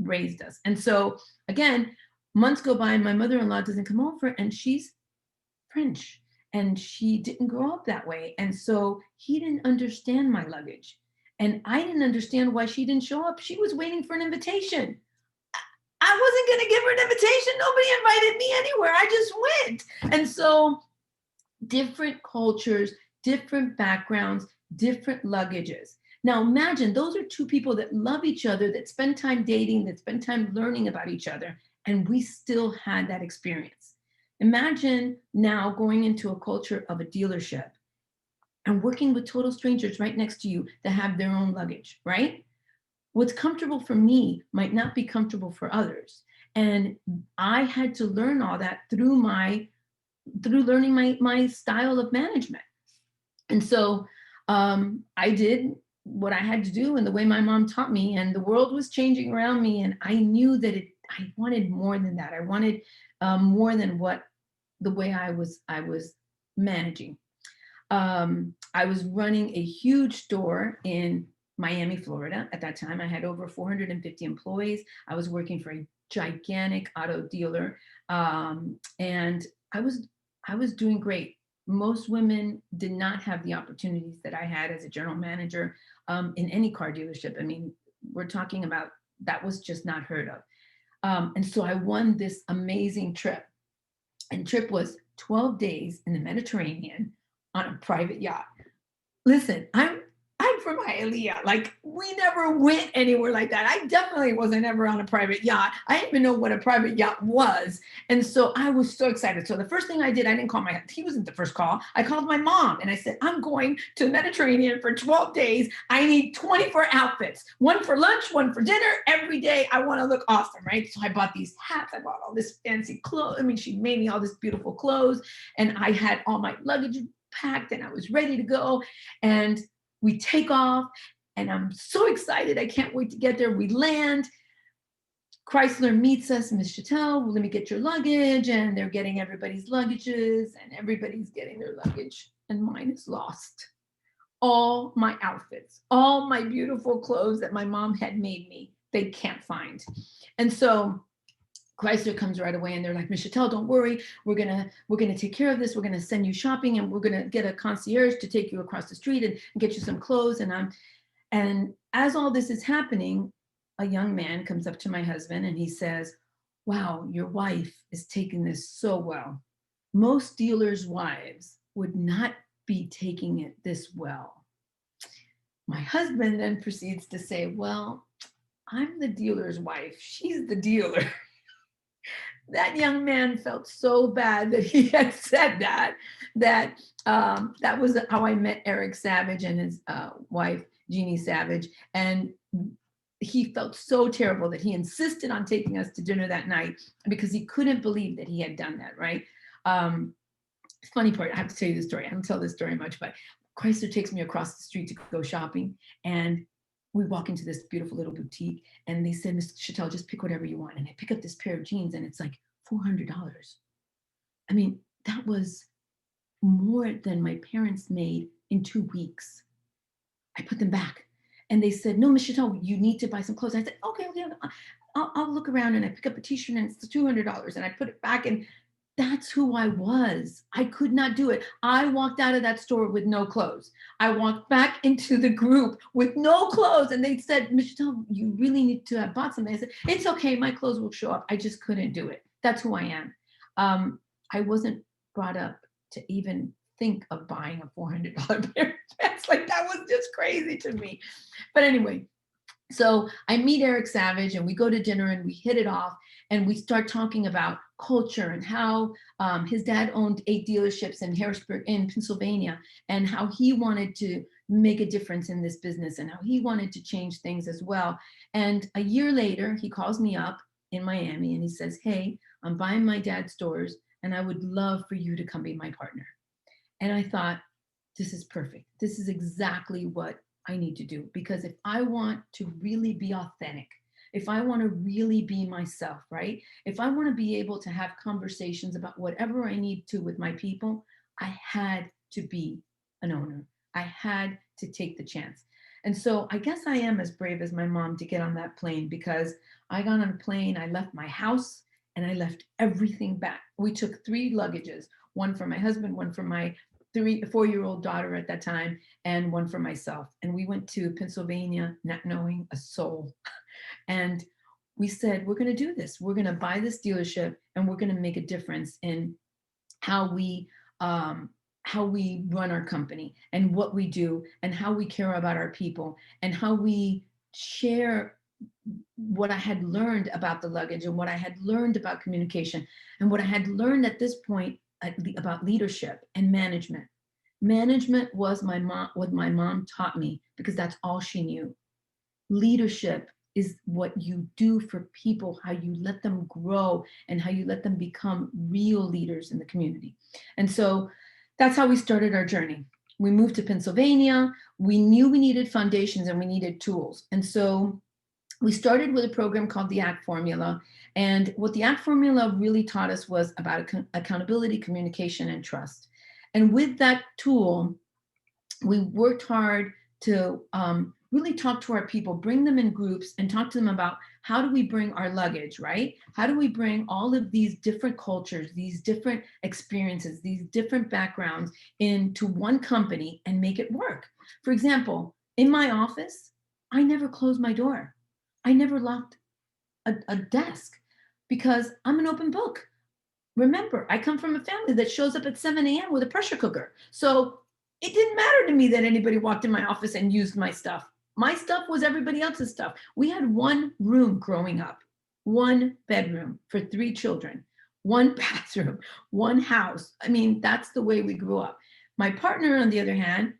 raised us. And so again, months go by and my mother-in-law doesn't come over, and she's French, and she didn't grow up that way. And so he didn't understand my luggage. And I didn't understand why she didn't show up. She was waiting for an invitation. I wasn't going to give her an invitation. Nobody invited me anywhere. I just went. And so different cultures, different backgrounds, different luggages. Now imagine those are two people that love each other, that spend time dating, that spend time learning about each other, and we still had that experience. Imagine now going into a culture of a dealership and working with total strangers right next to you that have their own luggage, right? What's comfortable for me might not be comfortable for others. And I had to learn all that through learning my style of management. And so I did what I had to do and the way my mom taught me, and the world was changing around me. And I knew that I wanted more than that. I wanted more than the way I was managing. I was running a huge store in Miami, Florida. At that time, I had over 450 employees. I was working for a gigantic auto dealer, and I was doing great. Most women did not have the opportunities that I had as a general manager in any car dealership. I mean, we're talking about that was just not heard of. And so I won this amazing trip. And trip was 12 days in the Mediterranean on a private yacht. Listen, I'm from Hialeah. Like, we never went anywhere like that. I definitely wasn't ever on a private yacht. I didn't even know what a private yacht was. And so I was so excited. So the first thing I did, I didn't call he wasn't the first call. I called my mom and I said, I'm going to the Mediterranean for 12 days. I need 24 outfits, one for lunch, one for dinner. Every day I want to look awesome, right? So I bought these hats. I bought all this fancy clothes. I mean, she made me all this beautiful clothes, and I had all my luggage packed and I was ready to go. And we take off, and I'm so excited. I can't wait to get there. We land. Chrysler meets us, Ms. Chatel, well, let me get your luggage. And they're getting everybody's luggages, and everybody's getting their luggage, and mine is lost. All my outfits, all my beautiful clothes that my mom had made me, they can't find. And so Chrysler comes right away, and they're like, Ms. Chatel, don't worry. We're gonna take care of this. We're gonna send you shopping, and we're gonna get a concierge to take you across the street and get you some clothes. And as all this is happening, a young man comes up to my husband and he says, wow, your wife is taking this so well. Most dealers' wives would not be taking it this well. My husband then proceeds to say, well, I'm the dealer's wife. She's the dealer. That young man felt so bad that he had said that that was how I met Eric Savage and his wife, Jeannie Savage. And he felt so terrible that he insisted on taking us to dinner that night because he couldn't believe that he had done that, right? Funny part, I have to tell you the story. I don't tell this story much, but Chrysler takes me across the street to go shopping, and we walk into this beautiful little boutique, and they said, Ms. Chatel, just pick whatever you want. And I pick up this pair of jeans, and it's like $400. I mean, that was more than my parents made in 2 weeks. I put them back. And they said, no, Miss Chatel, you need to buy some clothes. I said, okay, I'll look around. And I pick up a t-shirt and it's $200 and I put it back, and that's who I was. I could not do it. I walked out of that store with no clothes. I walked back into the group with no clothes, and they said, Miss Chatel, you really need to have bought something. I said, it's okay, my clothes will show up. I just couldn't do it. That's who I am. I wasn't brought up to even think of buying a $400 pair of pants. Like, that was just crazy to me. But anyway, so I meet Eric Savage and we go to dinner and we hit it off, and we start talking about culture and how his dad owned 8 dealerships in Harrisburg in Pennsylvania, and how he wanted to make a difference in this business and how he wanted to change things as well. And a year later, he calls me up in Miami and he says, hey, I'm buying my dad's stores and I would love for you to come be my partner. And I thought, this is perfect. This is exactly what I need to do, because if I want to really be authentic, if I want to really be myself, right? If I want to be able to have conversations about whatever I need to with my people, I had to be an owner. I had to take the chance. And so I guess I am as brave as my mom to get on that plane, because I got on a plane, I left my house and I left everything back. We took 3 luggages, one for my husband, one for my 4-year-old daughter at that time, and one for myself. And we went to Pennsylvania, not knowing a soul. And we said, we're going to do this. We're going to buy this dealership and we're going to make a difference in how we run our company and what we do and how we care about our people and how we share what I had learned about the luggage and what I had learned about communication and what I had learned at this point about leadership and management. Management was what my mom taught me, because that's all she knew. Leadership is what you do for people, how you let them grow and how you let them become real leaders in the community. And so that's how we started our journey. We moved to Pennsylvania. We knew we needed foundations and we needed tools. And so we started with a program called the ACT Formula. And what the ACT Formula really taught us was about accountability, communication, and trust. And with that tool, we worked hard to really talk to our people, bring them in groups and talk to them about how do we bring our luggage, right? How do we bring all of these different cultures, these different experiences, these different backgrounds into one company and make it work? For example, in my office, I never closed my door. I never locked a desk because I'm an open book. Remember, I come from a family that shows up at 7 a.m. with a pressure cooker. So it didn't matter to me that anybody walked in my office and used my stuff. My stuff was everybody else's stuff. We had one room growing up, one bedroom for 3 children, one bathroom, one house. I mean, that's the way we grew up. My partner, on the other hand,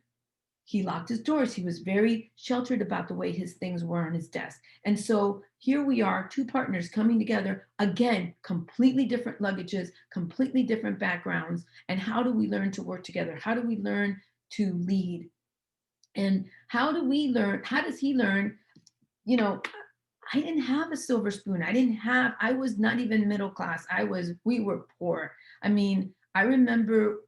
he locked his doors. He was very sheltered about the way his things were on his desk. And so here we are, 2 partners coming together, again, completely different luggages, completely different backgrounds. And how do we learn to work together? How do we learn to lead? And how does he learn? You know, I didn't have a silver spoon. I was not even middle class. We were poor. I mean, I remember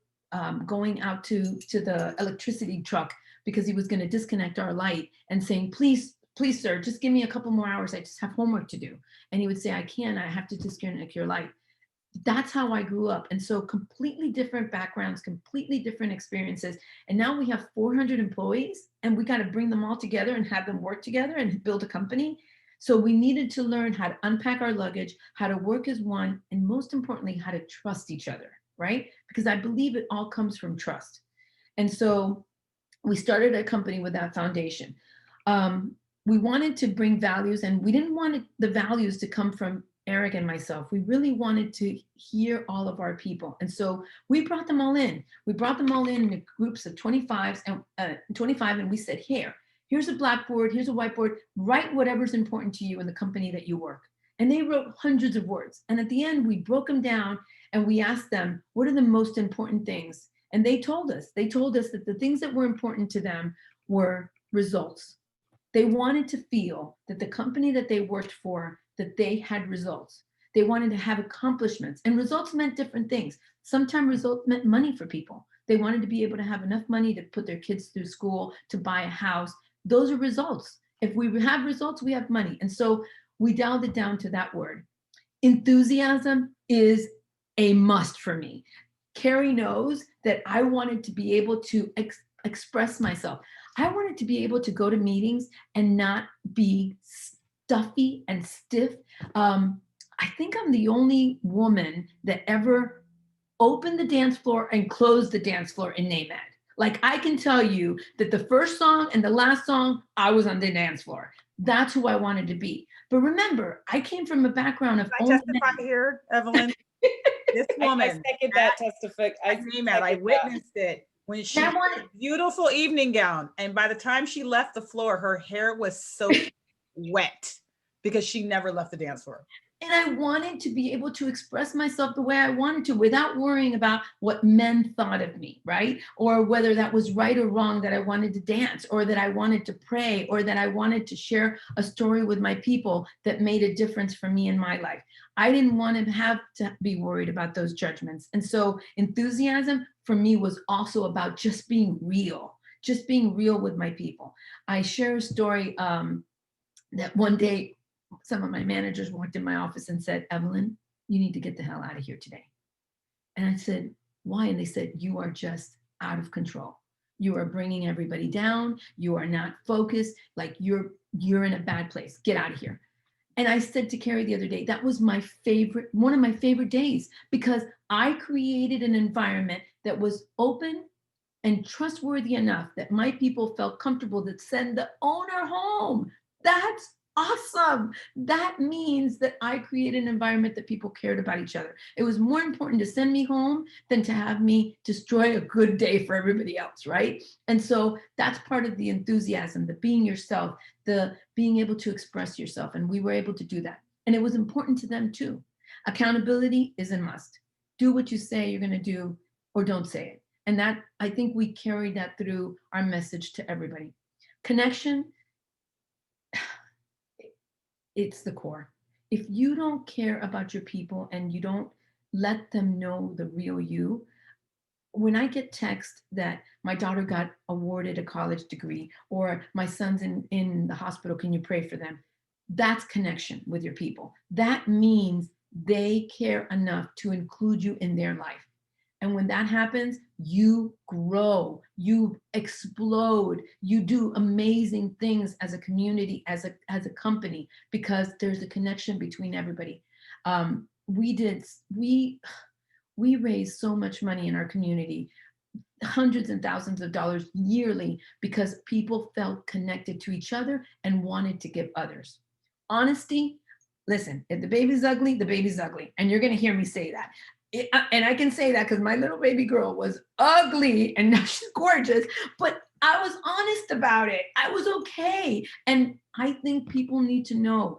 going out to the electricity truck because he was going to disconnect our light and saying, please, sir, just give me a couple more hours. I just have homework to do. And he would say, I have to disconnect your light. That's how I grew up. And so completely different backgrounds, completely different experiences. And now we have 400 employees and we got to bring them all together and have them work together and build a company. So we needed to learn how to unpack our luggage, how to work as one, and most importantly, how to trust each other, right? Because I believe it all comes from trust. And so we started a company with that foundation. We wanted to bring values, and we didn't want the values to come from Eric and myself. We really wanted to hear all of our people. And so we brought them all in. We brought them all in groups of 25 and we said, here's a blackboard, here's a whiteboard, write whatever's important to you in the company that you work. And they wrote hundreds of words. And at the end, we broke them down and we asked them, what are the most important things? And they told us that the things that were important to them were results. They wanted to feel that the company that they worked for, that they had results. They wanted to have accomplishments, and results meant different things. Sometimes results meant money for people. They wanted to be able to have enough money to put their kids through school, to buy a house, those are results. If we have results, we have money. And so we dialed it down to that word. Enthusiasm is a must for me. Carrie knows that I wanted to be able to express myself. I wanted to be able to go to meetings and not be stuffy and stiff. I think I'm the only woman that ever opened the dance floor and closed the dance floor in NAMED. Like, I can tell you that the first song and the last song, I was on the dance floor. That's who I wanted to be. But remember, I came from a background of I testify here, Evelyn. This woman, I second that testify. I witnessed it when she had a beautiful evening gown. And by the time she left the floor, her hair was soaked wet because she never left the dance floor. And I wanted to be able to express myself the way I wanted to without worrying about what men thought of me, right? Or whether that was right or wrong, that I wanted to dance, or that I wanted to pray, or that I wanted to share a story with my people that made a difference for me in my life. I didn't want to have to be worried about those judgments. And so enthusiasm for me was also about just being real with my people. I share a story that one day, some of my managers walked in my office and said, Evelyn, you need to get the hell out of here today. And I said, why? And they said, you are just out of control. You are bringing everybody down. You are not focused. Like you're in a bad place. Get out of here. And I said to Carrie the other day, that was one of my favorite days, because I created an environment that was open and trustworthy enough that my people felt comfortable to send the owner home. That's awesome. That means that I created an environment that people cared about each other. It was more important to send me home than to have me destroy a good day for everybody else, right? And so that's part of the enthusiasm, the being yourself, the being able to express yourself. And we were able to do that. And it was important to them too. Accountability is a must. Do what you say you're going to do, or don't say it. And that, I think we carried that through our message to everybody. Connection, it's the core. If you don't care about your people and you don't let them know the real you, when I get text that my daughter got awarded a college degree, or my son's in the hospital, can you pray for them? That's connection with your people. That means they care enough to include you in their life. And when that happens, you grow, you explode, you do amazing things as a community, as a company, because there's a connection between everybody. We raise so much money in our community, hundreds and thousands of dollars yearly, because people felt connected to each other and wanted to give others. Honesty, listen, if the baby's ugly, the baby's ugly. And you're going to hear me say that. And I can say that because my little baby girl was ugly and now she's gorgeous, but I was honest about it. I was okay. And I think people need to know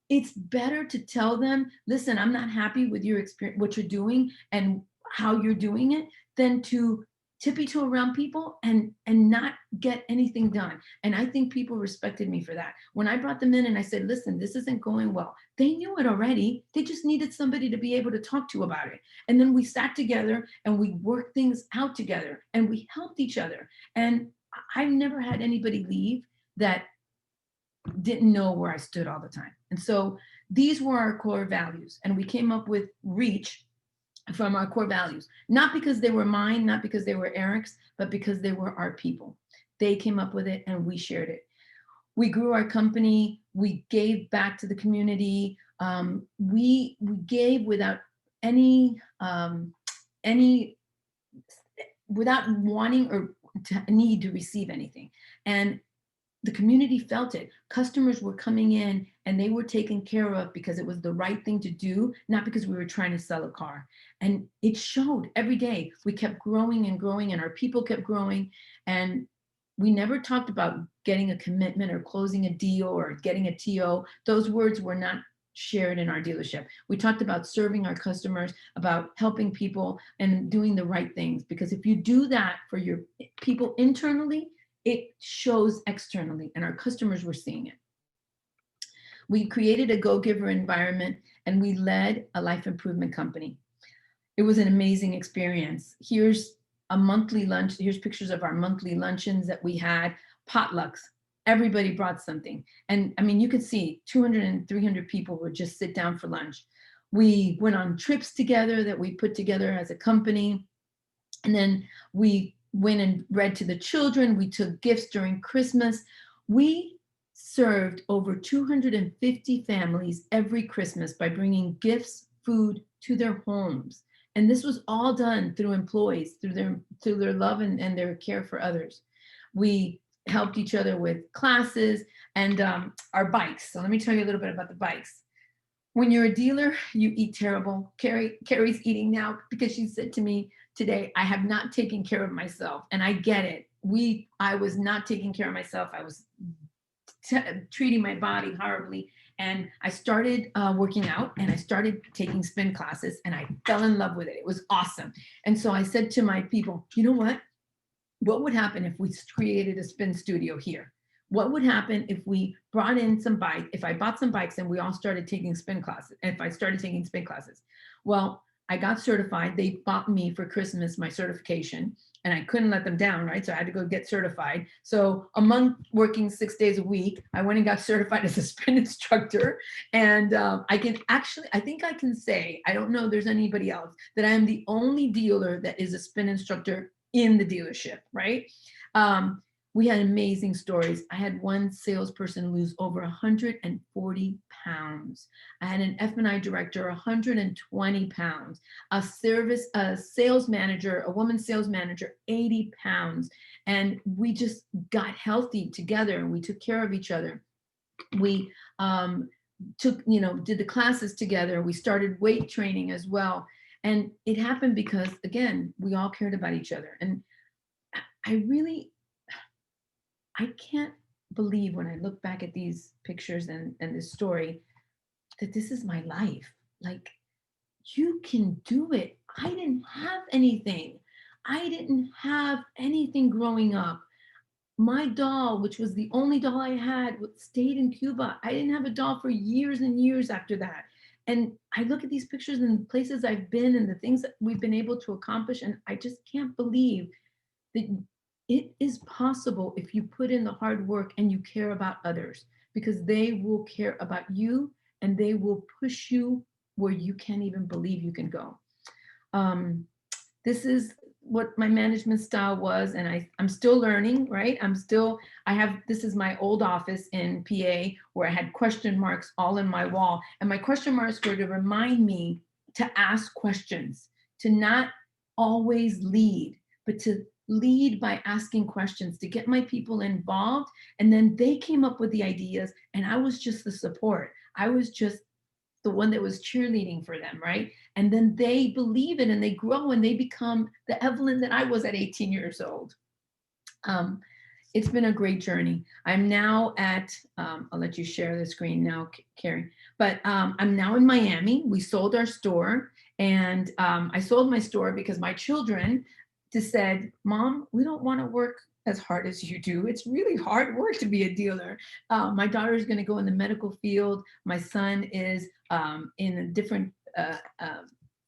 it's better to tell them, listen, I'm not happy with your experience, what you're doing and how you're doing it, than to tippy-toe around people and not get anything done. And I think people respected me for that. When I brought them in and I said, listen, this isn't going well, they knew it already. They just needed somebody to be able to talk to about it. And then we sat together and we worked things out together and we helped each other. And I've never had anybody leave that didn't know where I stood all the time. And so these were our core values. And we came up with REACH from our core values, not because they were mine, not because they were Eric's, but because they were our people. They came up with it and we shared it. We grew our company. We gave back to the community. We gave without without wanting or to need to receive anything. And the community felt it. Customers were coming in and they were taken care of because it was the right thing to do, not because we were trying to sell a car. And it showed every day. We kept growing and growing and our people kept growing. And we never talked about getting a commitment or closing a deal or getting a TO. Those words were not shared in our dealership. We talked about serving our customers, about helping people and doing the right things. Because if you do that for your people internally, it shows externally, and our customers were seeing it. We created a go-giver environment and we led a life improvement company. It was an amazing experience. Here's a monthly lunch. Here's pictures of our monthly luncheons that we had, potlucks. everybody brought something. And I mean, you could see 200 and 300 people would just sit down for lunch. We went on trips together that we put together as a company. And then we went and read to the children. We took gifts during Christmas. We served over 250 families every Christmas by bringing gifts, food to their homes. And this was all done through employees, through their love and their care for others. We helped each other with classes and our bikes. So let me tell you a little bit about the bikes. When you're a dealer, you eat terrible. Carrie's eating now because she said to me today, I have not taken care of myself. And I get it. I was not taking care of myself. I was treating my body horribly. And I started working out and I started taking spin classes and I fell in love with it. It was awesome. And so I said to my people, you know what? What would happen if we created a spin studio here? What would happen if we brought in some bikes, if I bought some bikes and we all started taking spin classes, and if I started taking spin classes? Well, I got certified. They bought me for Christmas my certification and I couldn't let them down, right? So I had to go get certified. So among working 6 days a week, I went and got certified as a spin instructor. And I think I can say, I don't know if there's anybody else, that I am the only dealer that is a spin instructor in the dealership, right? We had amazing stories. I had one salesperson lose over 140 pounds. I had an F&I director, 120 pounds. A sales manager, a woman sales manager, 80 pounds. And we just got healthy together and we took care of each other. We did the classes together. We started weight training as well. And it happened because, again, we all cared about each other. And I can't believe when I look back at these pictures and this story that this is my life. Like, you can do it. I didn't have anything. I didn't have anything growing up. My doll, which was the only doll I had, stayed in Cuba. I didn't have a doll for years and years after that. And I look at these pictures and places I've been and the things that we've been able to accomplish, and I just can't believe that it is possible if you put in the hard work and you care about others, because they will care about you and they will push you where you can't even believe you can go. This is what my management style was, and I'm still learning, right? This is my old office in PA where I had question marks all in my wall, and my question marks were to remind me to ask questions, to not always lead, but to lead by asking questions, to get my people involved. And then they came up with the ideas and I was just the support. I was just the one that was cheerleading for them, right? And then they believe it and they grow and they become the Evelyn that I was at 18 years old. It's been a great journey. I'm now at, I'll let you share the screen now, Carrie, but I'm now in Miami. We sold our store, and I sold my store because my children just said, Mom, we don't want to work as hard as you do. It's really hard work to be a dealer. My daughter is going to go in the medical field. My son is in a different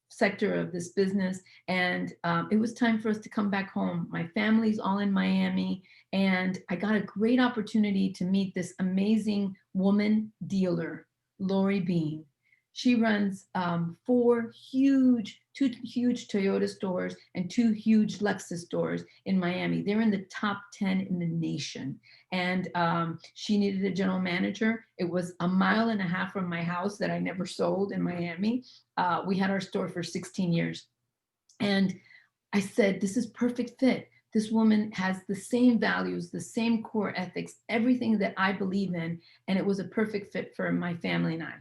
sector of this business. And it was time for us to come back home. My family's all in Miami. And I got a great opportunity to meet this amazing woman dealer, Lori Bean. She runs two huge Toyota stores and 2 huge Lexus stores in Miami. They're in the top 10 in the nation. And she needed a general manager. It was 1.5 miles from my house that I never sold in Miami. We had our store for 16 years. And I said, this is perfect fit. This woman has the same values, the same core ethics, everything that I believe in. And it was a perfect fit for my family and I.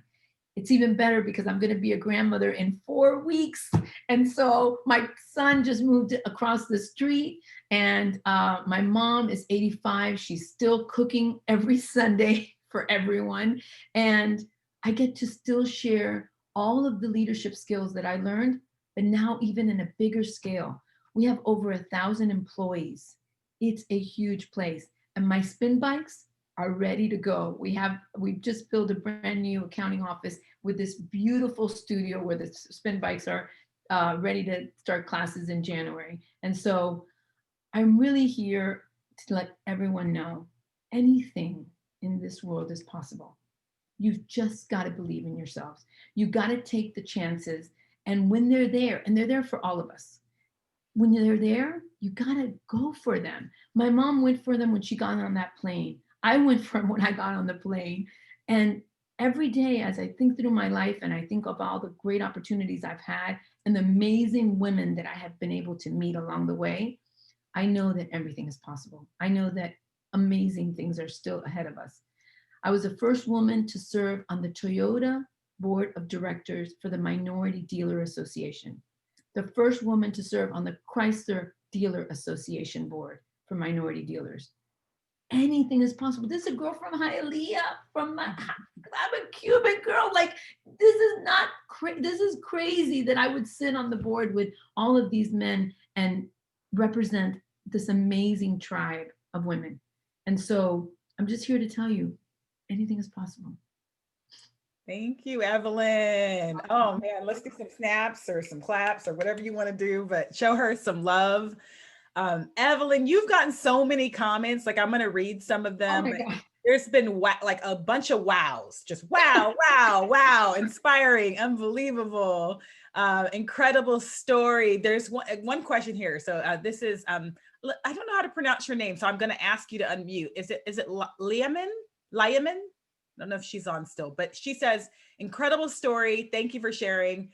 It's even better because I'm going to be a grandmother in 4 weeks. And so my son just moved across the street, and my mom is 85. She's still cooking every Sunday for everyone. And I get to still share all of the leadership skills that I learned, but now even in a bigger scale. We have over 1,000 employees. It's a huge place. And my spin bikes are ready to go. We've just built a brand new accounting office with this beautiful studio where the spin bikes are ready to start classes in January. And so I'm really here to let everyone know anything in this world is possible. You've just got to believe in yourselves. You got to take the chances. And when they're there, and they're there for all of us, when they're there, you got to go for them. My mom went for them when she got on that plane. I went for them when I got on the plane. And every day as I think through my life and I think of all the great opportunities I've had and the amazing women that I have been able to meet along the way, I know that everything is possible. I know that amazing things are still ahead of us. I was the first woman to serve on the Toyota Board of Directors for the Minority Dealer Association, the first woman to serve on the Chrysler Dealer Association Board for minority dealers. Anything is possible. This is a girl from Hialeah, I'm a Cuban girl. Like, this is not this is crazy that I would sit on the board with all of these men and represent this amazing tribe of women. And so I'm just here to tell you, anything is possible. Thank you, Evelyn. Oh man, let's do some snaps or some claps or whatever you want to do, but show her some love. Evelyn, you've gotten so many comments. Like, I'm going to read some of them. Oh, there's been like a bunch of wows, just wow, wow, wow, inspiring, unbelievable, incredible story. There's one question here. So this is, I don't know how to pronounce your name, so I'm going to ask you to unmute. Is it Liaman? I don't know if she's on still, but she says, incredible story. Thank you for sharing.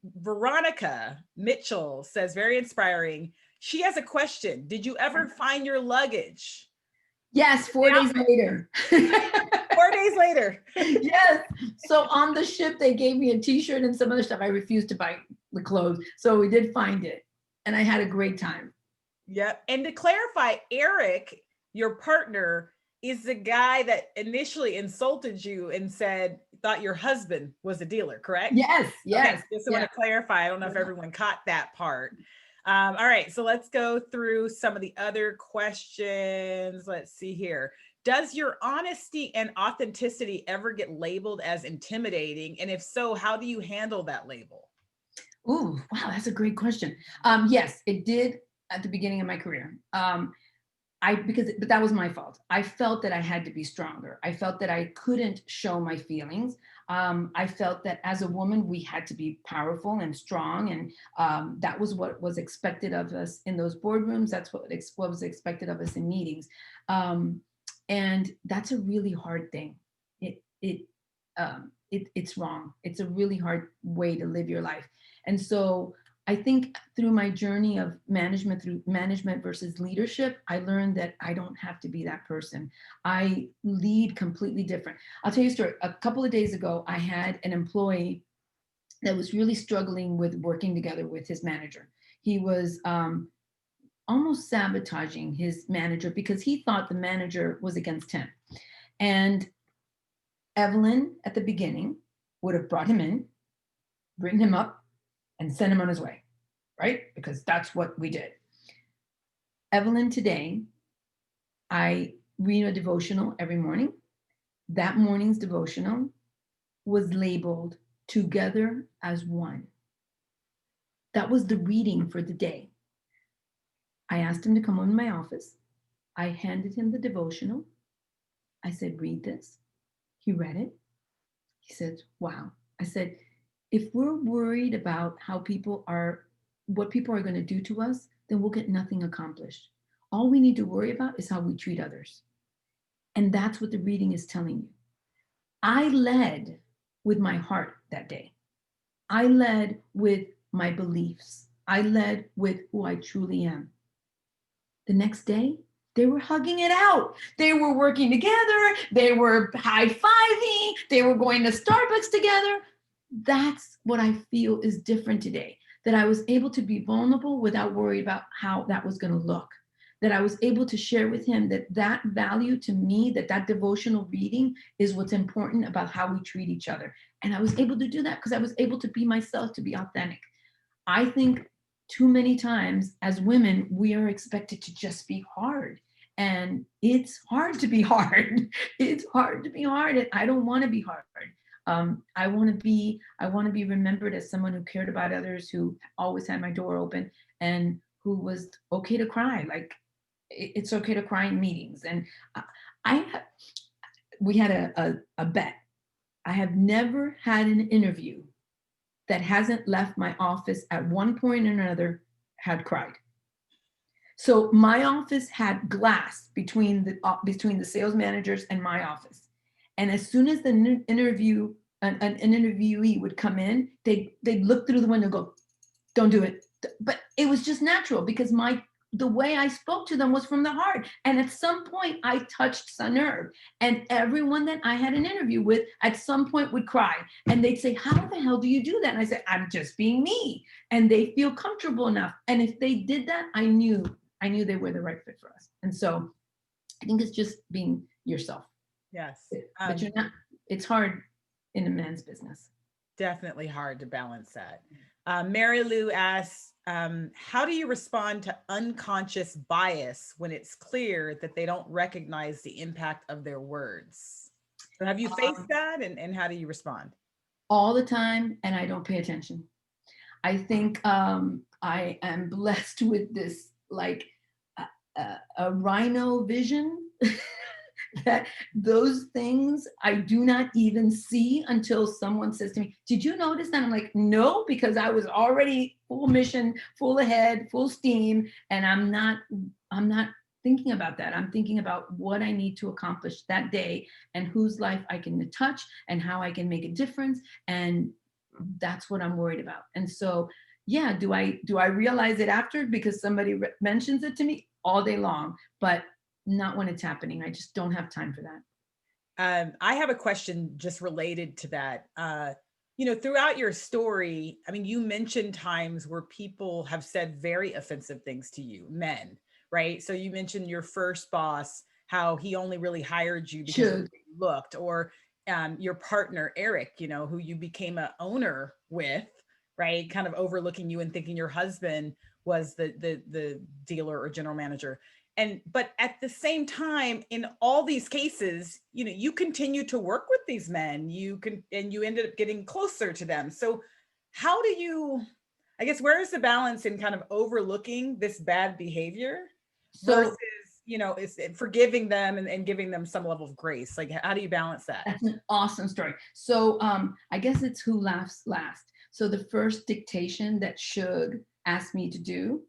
Veronica Mitchell says, very inspiring. She has a question. Did you ever find your luggage? Yes, 4 days later. 4 days later. Yes. So on the ship, they gave me a t-shirt and some other stuff. I refused to buy the clothes. So we did find it. And I had a great time. Yep. And to clarify, Eric, your partner, is the guy that initially insulted you and thought your husband was a dealer, correct? Yes, yes. Okay, just want to clarify. I don't know if everyone caught that part. All right, so let's go through some of the other questions. Let's see here. Does your honesty and authenticity ever get labeled as intimidating? And if so, how do you handle that label? Ooh, wow, that's a great question. Yes, it did at the beginning of my career. But that was my fault. I felt that I had to be stronger. I felt that I couldn't show my feelings. I felt that as a woman, we had to be powerful and strong. And that was what was expected of us in those boardrooms. That's what was expected of us in meetings. And that's a really hard thing. It's wrong. It's a really hard way to live your life. And so I think through my journey of through management versus leadership, I learned that I don't have to be that person. I lead completely different. I'll tell you a story. A couple of days ago, I had an employee that was really struggling with working together with his manager. He was almost sabotaging his manager because he thought the manager was against him. And Evelyn, at the beginning, would have brought him in, bring him up, and send him on his way, right? Because that's what we did. Evelyn, today, I read a devotional every morning. That morning's devotional was labeled Together as One. That was the reading for the day. I asked him to come into my office. I handed him the devotional. I said, read this. He read it. He said, wow. I said, if we're worried about what people are going to do to us, then we'll get nothing accomplished. All we need to worry about is how we treat others. And that's what the reading is telling you. I led with my heart that day. I led with my beliefs. I led with who I truly am. The next day, they were hugging it out. They were working together. They were high-fiving. They were going to Starbucks together. That's what I feel is different today, that I was able to be vulnerable without worrying about how that was going to look, that I was able to share with him that value to me, that devotional reading is what's important about how we treat each other. And I was able to do that because I was able to be myself, to be authentic. I think too many times as women, we are expected to just be hard. And it's hard to be hard. It's hard to be hard. And I don't want to be hard. I want to be remembered as someone who cared about others, who always had my door open, and who was okay to cry. Like, it's okay to cry in meetings. And we had a bet. I have never had an interview that hasn't left my office at one point or another had cried. So my office had glass between the sales managers and my office. And as soon as an interviewee would come in, they'd look through the window and go, don't do it. But it was just natural because the way I spoke to them was from the heart. And at some point I touched a nerve, and everyone that I had an interview with at some point would cry, and they'd say, how the hell do you do that? And I said, I'm just being me. And they feel comfortable enough. And if they did that, I knew they were the right fit for us. And so I think it's just being yourself. Yes. But you're not, it's hard in a man's business. Definitely hard to balance that. Mary Lou asks, how do you respond to unconscious bias when it's clear that they don't recognize the impact of their words? So have you faced that, and how do you respond? All the time, and I don't pay attention. I think I am blessed with this, like a rhino vision that those things I do not even see until someone says to me, did you notice that? I'm like, no, because I was already full mission, full ahead, full steam. And I'm not thinking about that. I'm thinking about what I need to accomplish that day and whose life I can touch and how I can make a difference. And that's what I'm worried about. And so, yeah, do I realize it after because somebody mentions it to me? All day long, but not when it's happening. I just don't have time for that. I have a question just related to that. Throughout your story, I mean, you mentioned times where people have said very offensive things to you, men, right? So you mentioned your first boss, how he only really hired you because you looked, or your partner, Eric, who you became an owner with, right? Kind of overlooking you and thinking your husband was the dealer or general manager. But at the same time, in all these cases, you continue to work with these men, and you ended up getting closer to them. So how do you, I guess, where is the balance in kind of overlooking this bad behavior versus, is forgiving them and giving them some level of grace? Like, how do you balance that? That's an awesome story. So I guess it's who laughs last. So the first dictation that Shug asked me to do,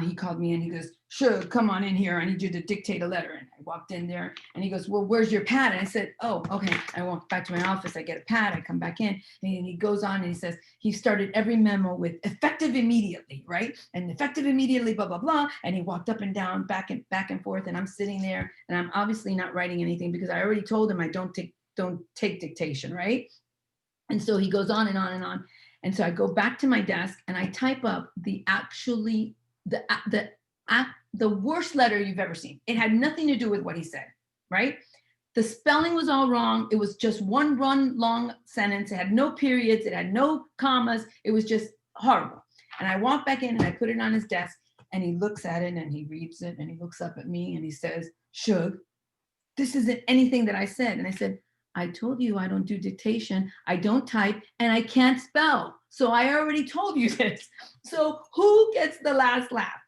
he called me and he goes, Shug, come on in here. I need you to dictate a letter. And I walked in there and he goes, well, where's your pad? And I said, oh, okay. I walk back to my office. I get a pad. I come back in and he goes on and he says, he started every memo with effective immediately, right? And effective immediately, blah, blah, blah. And he walked up and down, back and forth. And I'm sitting there and I'm obviously not writing anything because I already told him I don't take dictation, right? And so he goes on and on and on. And so I go back to my desk and I type up the worst letter you've ever seen. It had nothing to do with what he said, right? The spelling was all wrong. It was just one long sentence. It had no periods. It had no commas. It was just horrible. And I walk back in and I put it on his desk and he looks at it and he reads it and he looks up at me and he says, Shug, this isn't anything that I said. And I said, I told you I don't do dictation, I don't type, and I can't spell. So I already told you this. So who gets the last laugh?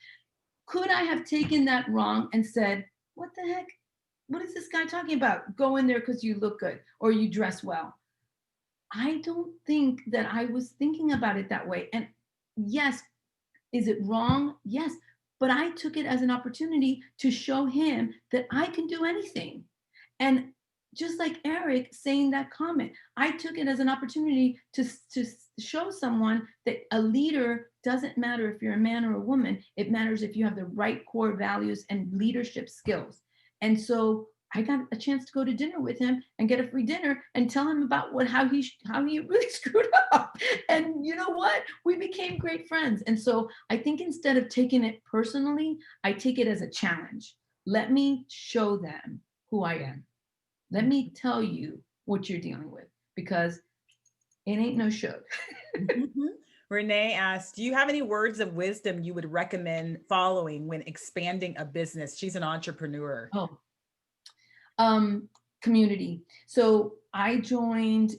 Could I have taken that wrong and said, what the heck? What is this guy talking about? Go in there because you look good or you dress well. I don't think that I was thinking about it that way. And yes, is it wrong? Yes. But I took it as an opportunity to show him that I can do anything. And just like Eric saying that comment, I took it as an opportunity to show someone that a leader doesn't matter if you're a man or a woman. It matters if you have the right core values and leadership skills. And so I got a chance to go to dinner with him and get a free dinner and tell him about how he really screwed up. And you know what? We became great friends. And so I think instead of taking it personally, I take it as a challenge. Let me show them who I am. Let me tell you what you're dealing with, because it ain't no show. Renee asked, do you have any words of wisdom you would recommend following when expanding a business? She's an entrepreneur. Community. So I joined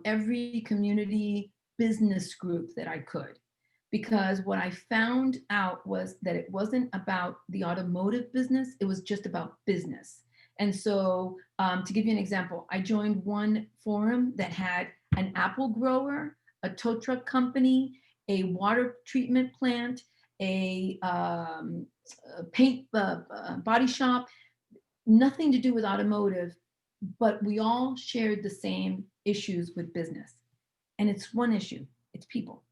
every community business group that I could. because what I found out was that it wasn't about the automotive business, it was just about business. And so to give you an example, I joined one forum that had an apple grower, a tow truck company, a water treatment plant, a paint body shop, nothing to do with automotive, but we all shared the same issues with business. And it's one issue, it's people.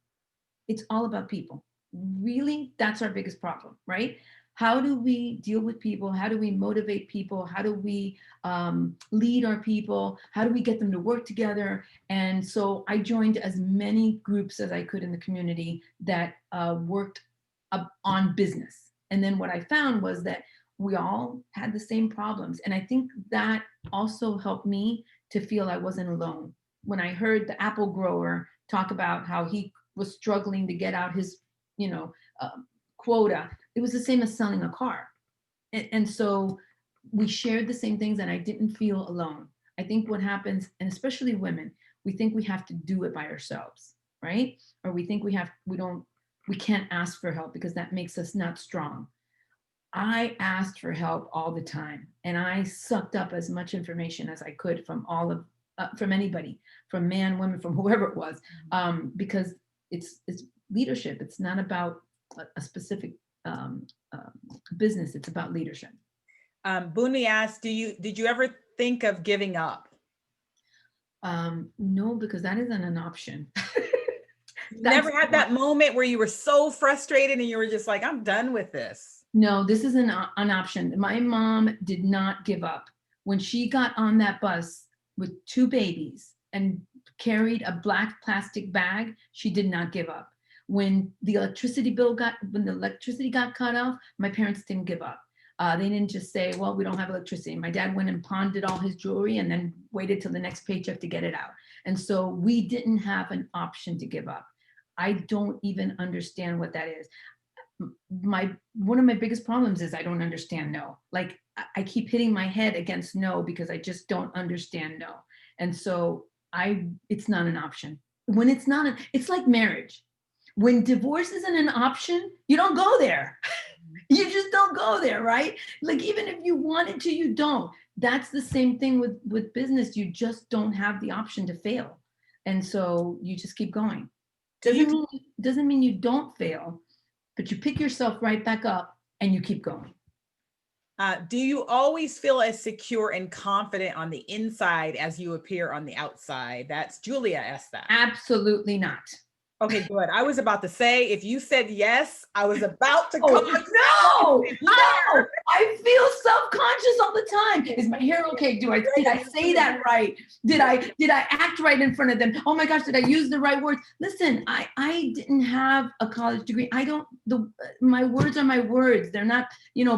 It's all about people. Really, that's our biggest problem, right? How do we deal with people? How do we motivate people? How do we lead our people? How do we get them to work together? And so I joined as many groups as I could in the community that worked on business. And then what I found was that we all had the same problems. And I think that also helped me to feel I wasn't alone. When I heard the apple grower talk about how he was struggling to get out his, quota, it was the same as selling a car. And so we shared the same things and I didn't feel alone. I think what happens, and especially women, we think we have to do it by ourselves, right? Or we think we can't ask for help because that makes us not strong. I asked for help all the time and I sucked up as much information as I could from from anybody, from man, women, from whoever it was, because it's leadership. It's not about a specific business. It's about leadership. Bunmi asked, did you ever think of giving up? No, because that isn't an option. Never had that moment where you were so frustrated and you were just like, I'm done with this. No, this is an option. My mom did not give up. When she got on that bus with 2 babies and carried a black plastic bag, she did not give up. When the electricity got cut off, my parents didn't give up. They didn't just say, well, we don't have electricity. My dad went and pawned all his jewelry and then waited till the next paycheck to get it out. And so we didn't have an option to give up. I don't even understand what that is. One of my biggest problems is I don't understand no. Like I keep hitting my head against no because I just don't understand no. And so it's not an option. When it's not, it's like marriage. When divorce isn't an option, you don't go there. You just don't go there, right? Like even if you wanted to, you don't. That's the same thing with business. You just don't have the option to fail. And so you just keep going. Doesn't mean you don't fail, but you pick yourself right back up and you keep going. Do you always feel as secure and confident on the inside as you appear on the outside? That's Julia asked that. Absolutely not. Okay, good. I was about to say, if you said yes, I was about to No, I feel self-conscious all the time. Is my hair okay? Did I say that right? Did I act right in front of them? Oh my gosh, did I use the right words? Listen, I didn't have a college degree. My words are my words. They're not,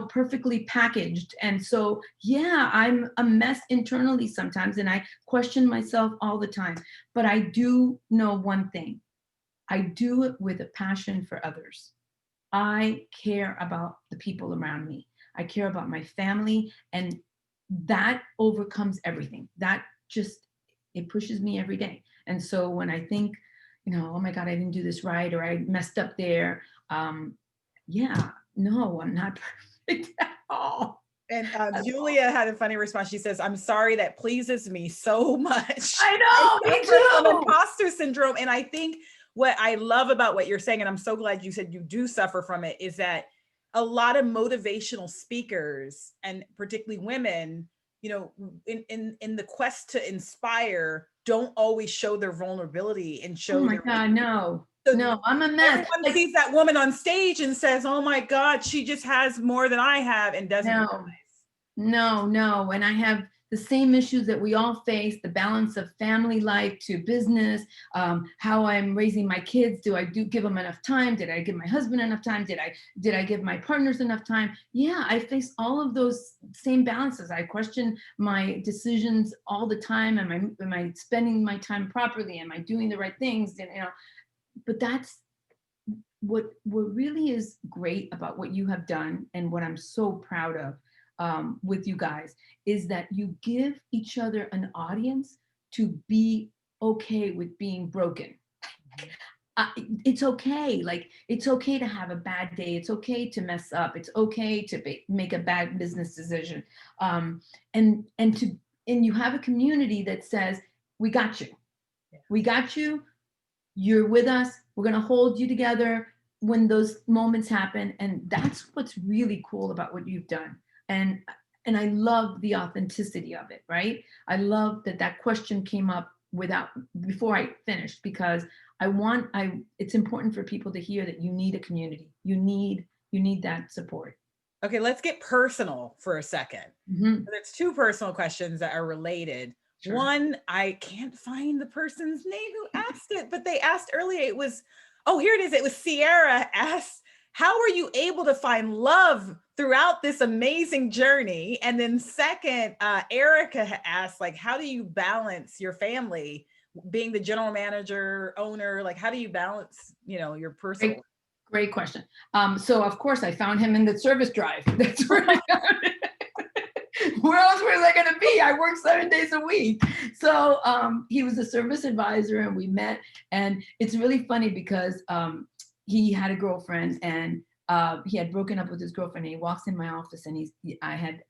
perfectly packaged. And so, yeah, I'm a mess internally sometimes and I question myself all the time. But I do know one thing. I do it with a passion for others. I care about the people around me. I care about my family, and that overcomes everything. That just, it pushes me every day. And so when I think, oh my God, I didn't do this right, or I messed up there. Yeah, no, I'm not perfect at all. And Julia had a funny response. She says, I'm sorry, that pleases me so much. I know, me too. Imposter syndrome. And I think what I love about what you're saying, and I'm so glad you said you do suffer from it, is that a lot of motivational speakers, and particularly women, in the quest to inspire, don't always show their vulnerability and show. Oh my God, no. So no, I'm a mess. Everyone sees that woman on stage and says, oh my God, she just has more than I have, and doesn't realize. No. And I have the same issues that we all face, the balance of family life to business, how I'm raising my kids. Do I give them enough time? Did I give my husband enough time? Did I give my partners enough time? Yeah, I face all of those same balances. I question my decisions all the time. Am I spending my time properly? Am I doing the right things? And, but that's what really is great about what you have done, and what I'm so proud of with you guys, is that you give each other an audience to be okay with being broken. it's okay. Like, it's okay to have a bad day. It's okay to mess up. It's okay to make a bad business decision. And you have a community that says, we got you. We got you. You're with us. We're going to hold you together when those moments happen. And that's what's really cool about what you've done. And I love the authenticity of it, right? I love that question came up before I finished, because it's important for people to hear that you need a community. You need that support. Okay, let's get personal for a second. Mm-hmm. There's two personal questions that are related. Sure. One, I can't find the person's name who asked it, but they asked earlier. It was Sierra asked, how were you able to find love throughout this amazing journey? And then second, Erica asked, like, how do you balance your family, being the general manager, owner? Like, how do you balance, your personal? Great question. So of course I found him in the service drive. That's where I found him. Where else was I going to be? I work 7 days a week. So he was a service advisor, and we met. And it's really funny because he had a girlfriend, and he had broken up with his girlfriend. And he walks in my office, and I had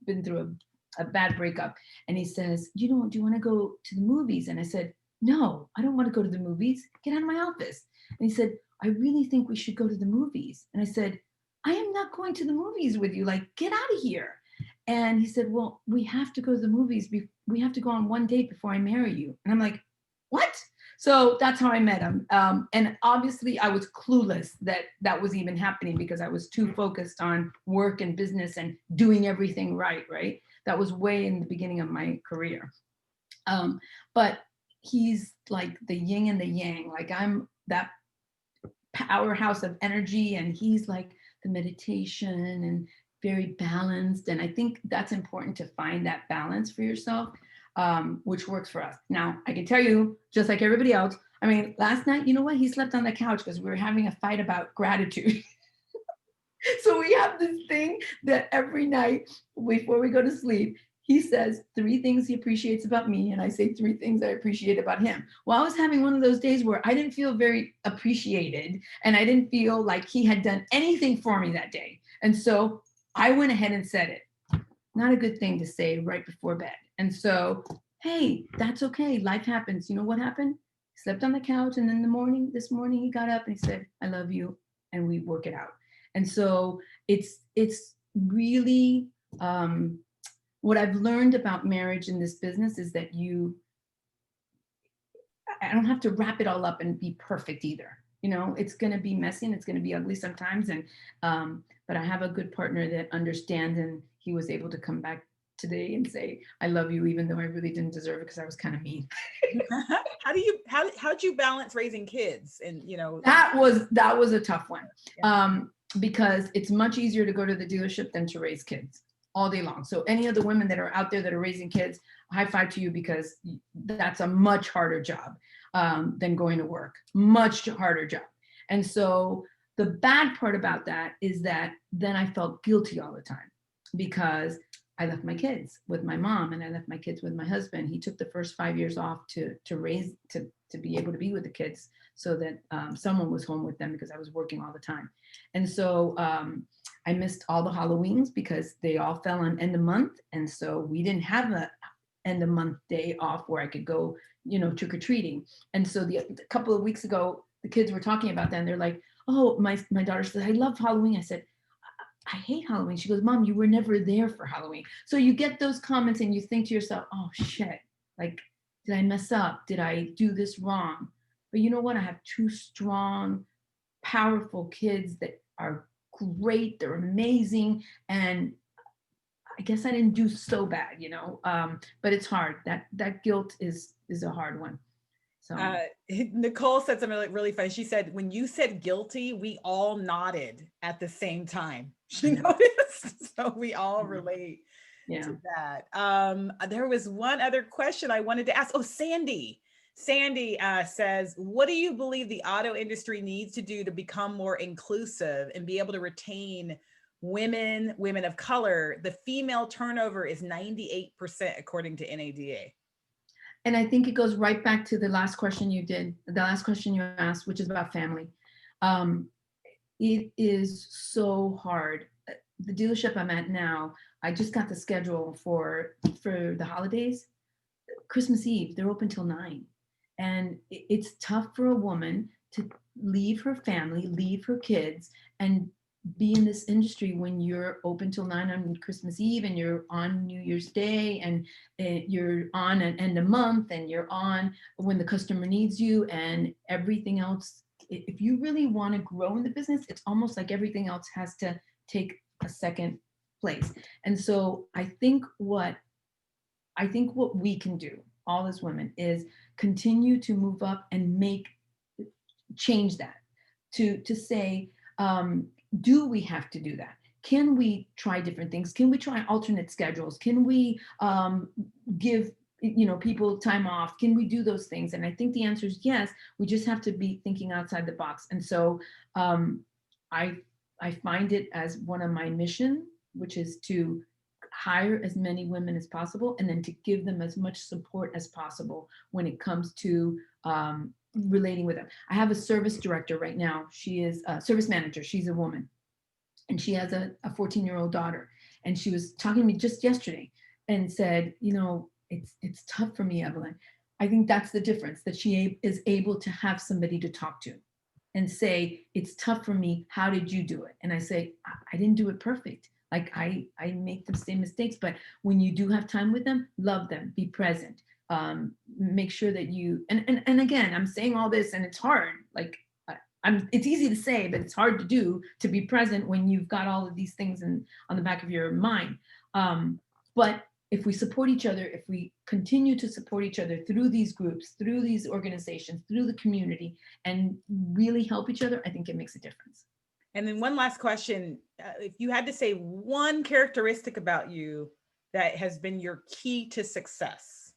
been through a bad breakup. And he says, do you want to go to the movies? And I said, no, I don't want to go to the movies. Get out of my office. And he said, I really think we should go to the movies. And I said, I am not going to the movies with you. Like, get out of here. And he said, well, we have to go to the movies. We have to go on one date before I marry you. And I'm like, what? So that's how I met him. And obviously I was clueless that was even happening, because I was too focused on work and business and doing everything right? That was way in the beginning of my career. But he's like the yin and the yang. Like, I'm that powerhouse of energy, and he's like the meditation and very balanced. And I think that's important, to find that balance for yourself, which works for us. Now, I can tell you, just like everybody else, I mean, last night, you know what? He slept on the couch because we were having a fight about gratitude. So we have this thing that every night before we go to sleep, he says 3 things he appreciates about me, and I say 3 things I appreciate about him. Well, I was having one of those days where I didn't feel very appreciated, and I didn't feel like he had done anything for me that day. And so I went ahead and said it. Not a good thing to say right before bed. And so, hey, that's okay. Life happens. You know what happened? He slept on the couch, and then this morning he got up and he said, I love you, and we work it out. And so it's really, what I've learned about marriage in this business is that I don't have to wrap it all up and be perfect either. It's going to be messy and it's going to be ugly sometimes. And, but I have a good partner that understands, and he was able to come back today and say, I love you, even though I really didn't deserve it, because I was kind of mean. How'd you balance raising kids? And, that was a tough one. Yeah. Because it's much easier to go to the dealership than to raise kids all day long. So any of the women that are out there that are raising kids, high five to you, because that's a much harder job than going to work. Much harder job. And so the bad part about that is that then I felt guilty all the time, because I left my kids with my mom and I left my kids with my husband. He took the first 5 years off to be able to be with the kids, so that someone was home with them, because I was working all the time. And so I missed all the Halloweens because they all fell on end of month. And so we didn't have a end of month day off where I could go, trick-or-treating. And so a couple of weeks ago, the kids were talking about that, and they're like, oh, my daughter said, I love Halloween. I said, I hate Halloween. She goes, Mom, you were never there for Halloween. So you get those comments and you think to yourself, oh shit, like, did I mess up? Did I do this wrong? But you know what? I have 2 strong, powerful kids that are great. They're amazing. And I guess I didn't do so bad, but it's hard. That guilt is a hard one. So Nicole said something really funny. She said, when you said guilty, we all nodded at the same time. She noticed. So we all relate to that. There was one other question I wanted to ask. Oh, Sandy says, what do you believe the auto industry needs to do to become more inclusive and be able to retain women of color? The female turnover is 98% according to NADA. And I think it goes right back to the last question you asked, which is about family. It is so hard. The dealership I'm at now, I just got the schedule for the holidays. Christmas Eve, they're open till 9. And it's tough for a woman to leave her family, leave her kids, and be in this industry when you're open till 9 on Christmas Eve, and you're on New Year's Day, and you're on an end of month, and you're on when the customer needs you, and everything else. If you really want to grow in the business, it's almost like everything else has to take a second place. And so I think what we can do, all as women, is continue to move up and change that to say, do we have to do that? Can we try different things? Can we try alternate schedules? Can we give people time off? Can we do those things? And I think the answer is yes. We just have to be thinking outside the box. And so I find it as one of my mission, which is to hire as many women as possible, and then to give them as much support as possible when it comes to relating with them. I have a service director right now. She is a service manager. She's a woman, and she has a 14-year-old daughter. And she was talking to me just yesterday and said, it's tough for me, Evelyn. I think that's the difference, that she is able to have somebody to talk to and say, it's tough for me. How did you do it? And I say, I didn't do it perfect. Like I make the same mistakes, but when you do have time with them, love them, be present, make sure that you, and again, I'm saying all this and it's hard. Like it's easy to say, but it's hard to do, to be present when you've got all of these things on the back of your mind. But if we support each other, if we continue to support each other through these groups, through these organizations, through the community, and really help each other, I think it makes a difference. And then one last question. If you had to say one characteristic about you that has been your key to success,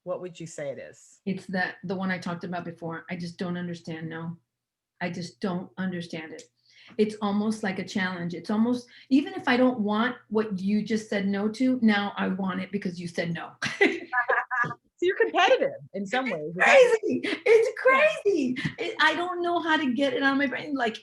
what would you say it is? It's the one I talked about before. I just don't understand. No, I just don't understand it. It's almost like a challenge. It's almost, even if I don't want what you just said no to, now I want it because you said no. So you're competitive in some ways. It's crazy. I don't know how to get it on my brain. Like,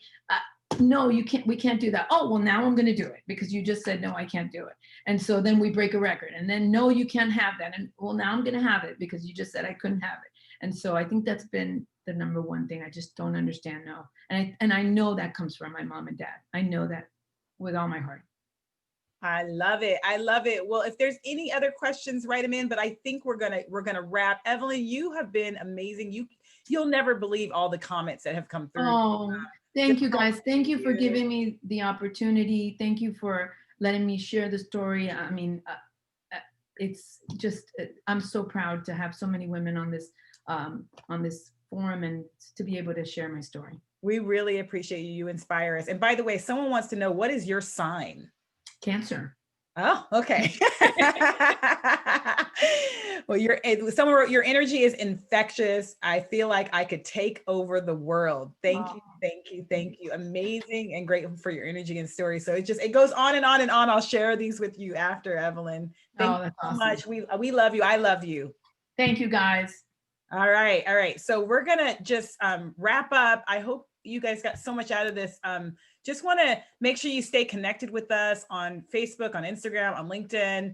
no, we can't do that. Oh, well, now I'm going to do it because you just said, no, I can't do it. And so then we break a record, and then, no, you can't have that. And well, now I'm going to have it because you just said I couldn't have it. And so I think that's been the number one thing. I just don't understand no. And I know that comes from my mom and dad. I know that with all my heart. I love it. I love it. Well, if there's any other questions, write them in, but I think we're gonna wrap. Evelyn, you have been amazing. You'll never believe all the comments that have come through. Oh, thank you guys. Thank you for giving me the opportunity. Thank you for letting me share the story. I mean, it's just, I'm so proud to have so many women on this forum and to be able to share my story. We really appreciate you. You inspire us. And by the way, someone wants to know, what is your sign? Cancer. Oh, okay. Well, someone wrote, your energy is infectious. I feel like I could take over the world. Thank you, thank you, thank you. Amazing and grateful for your energy and story. So it goes on and on and on. I'll share these with you after, Evelyn. Thank you so much. We love you. I love you. Thank you, guys. All right. All right. So we're gonna just wrap up. I hope you guys got so much out of this. Just want to make sure you stay connected with us on Facebook, on Instagram, on LinkedIn.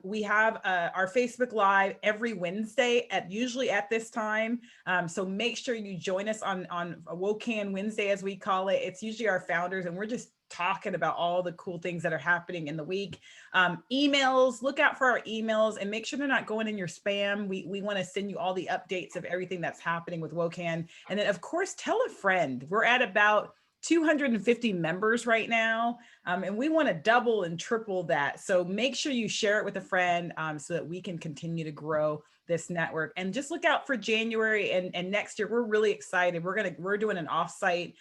We have our Facebook Live every Wednesday usually at this time. So make sure you join us on WOCAN Wednesday, as we call it. It's usually our founders, and we're just talking about all the cool things that are happening in the week. Emails, look out for our emails and make sure they're not going in your spam. We want to send you all the updates of everything that's happening with WOCAN. And then of course, tell a friend. We're at about 250 members right now, and we want to double and triple that. So make sure you share it with a friend so that we can continue to grow this network. And just look out for January and next year. We're really excited. We're doing an offsite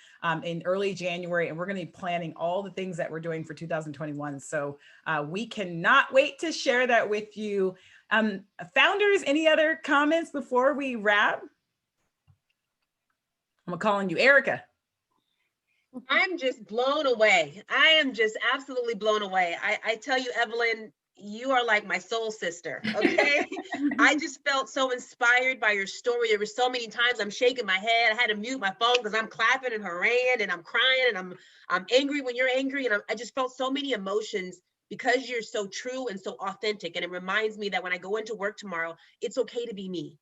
in early January, and we're going to be planning all the things that we're doing for 2021. So we cannot wait to share that with you. Founders, any other comments before we wrap? I'm calling you Erica. I'm just blown away. I am just absolutely blown away. I tell you, Evelyn, you are like my soul sister, okay? I just felt so inspired by your story. There were so many times I'm shaking my head. I had to mute my phone because I'm clapping and haranguing and I'm crying and I'm angry when you're angry. And I just felt so many emotions because you're so true and so authentic. And it reminds me that when I go into work tomorrow, it's okay to be me.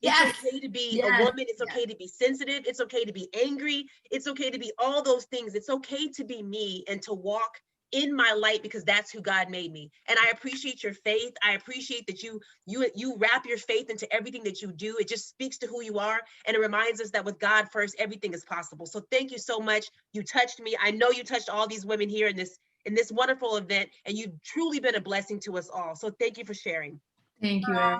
It's okay to be a woman. It's okay to be sensitive. It's okay to be angry. It's okay to be all those things. It's okay to be me and to walk in my light because that's who God made me. And I appreciate your faith. I appreciate that you wrap your faith into everything that you do. It just speaks to who you are. And it reminds us that with God first, everything is possible. So thank you so much. You touched me. I know you touched all these women here in this wonderful event, and you've truly been a blessing to us all. So thank you for sharing. Thank you, Erin.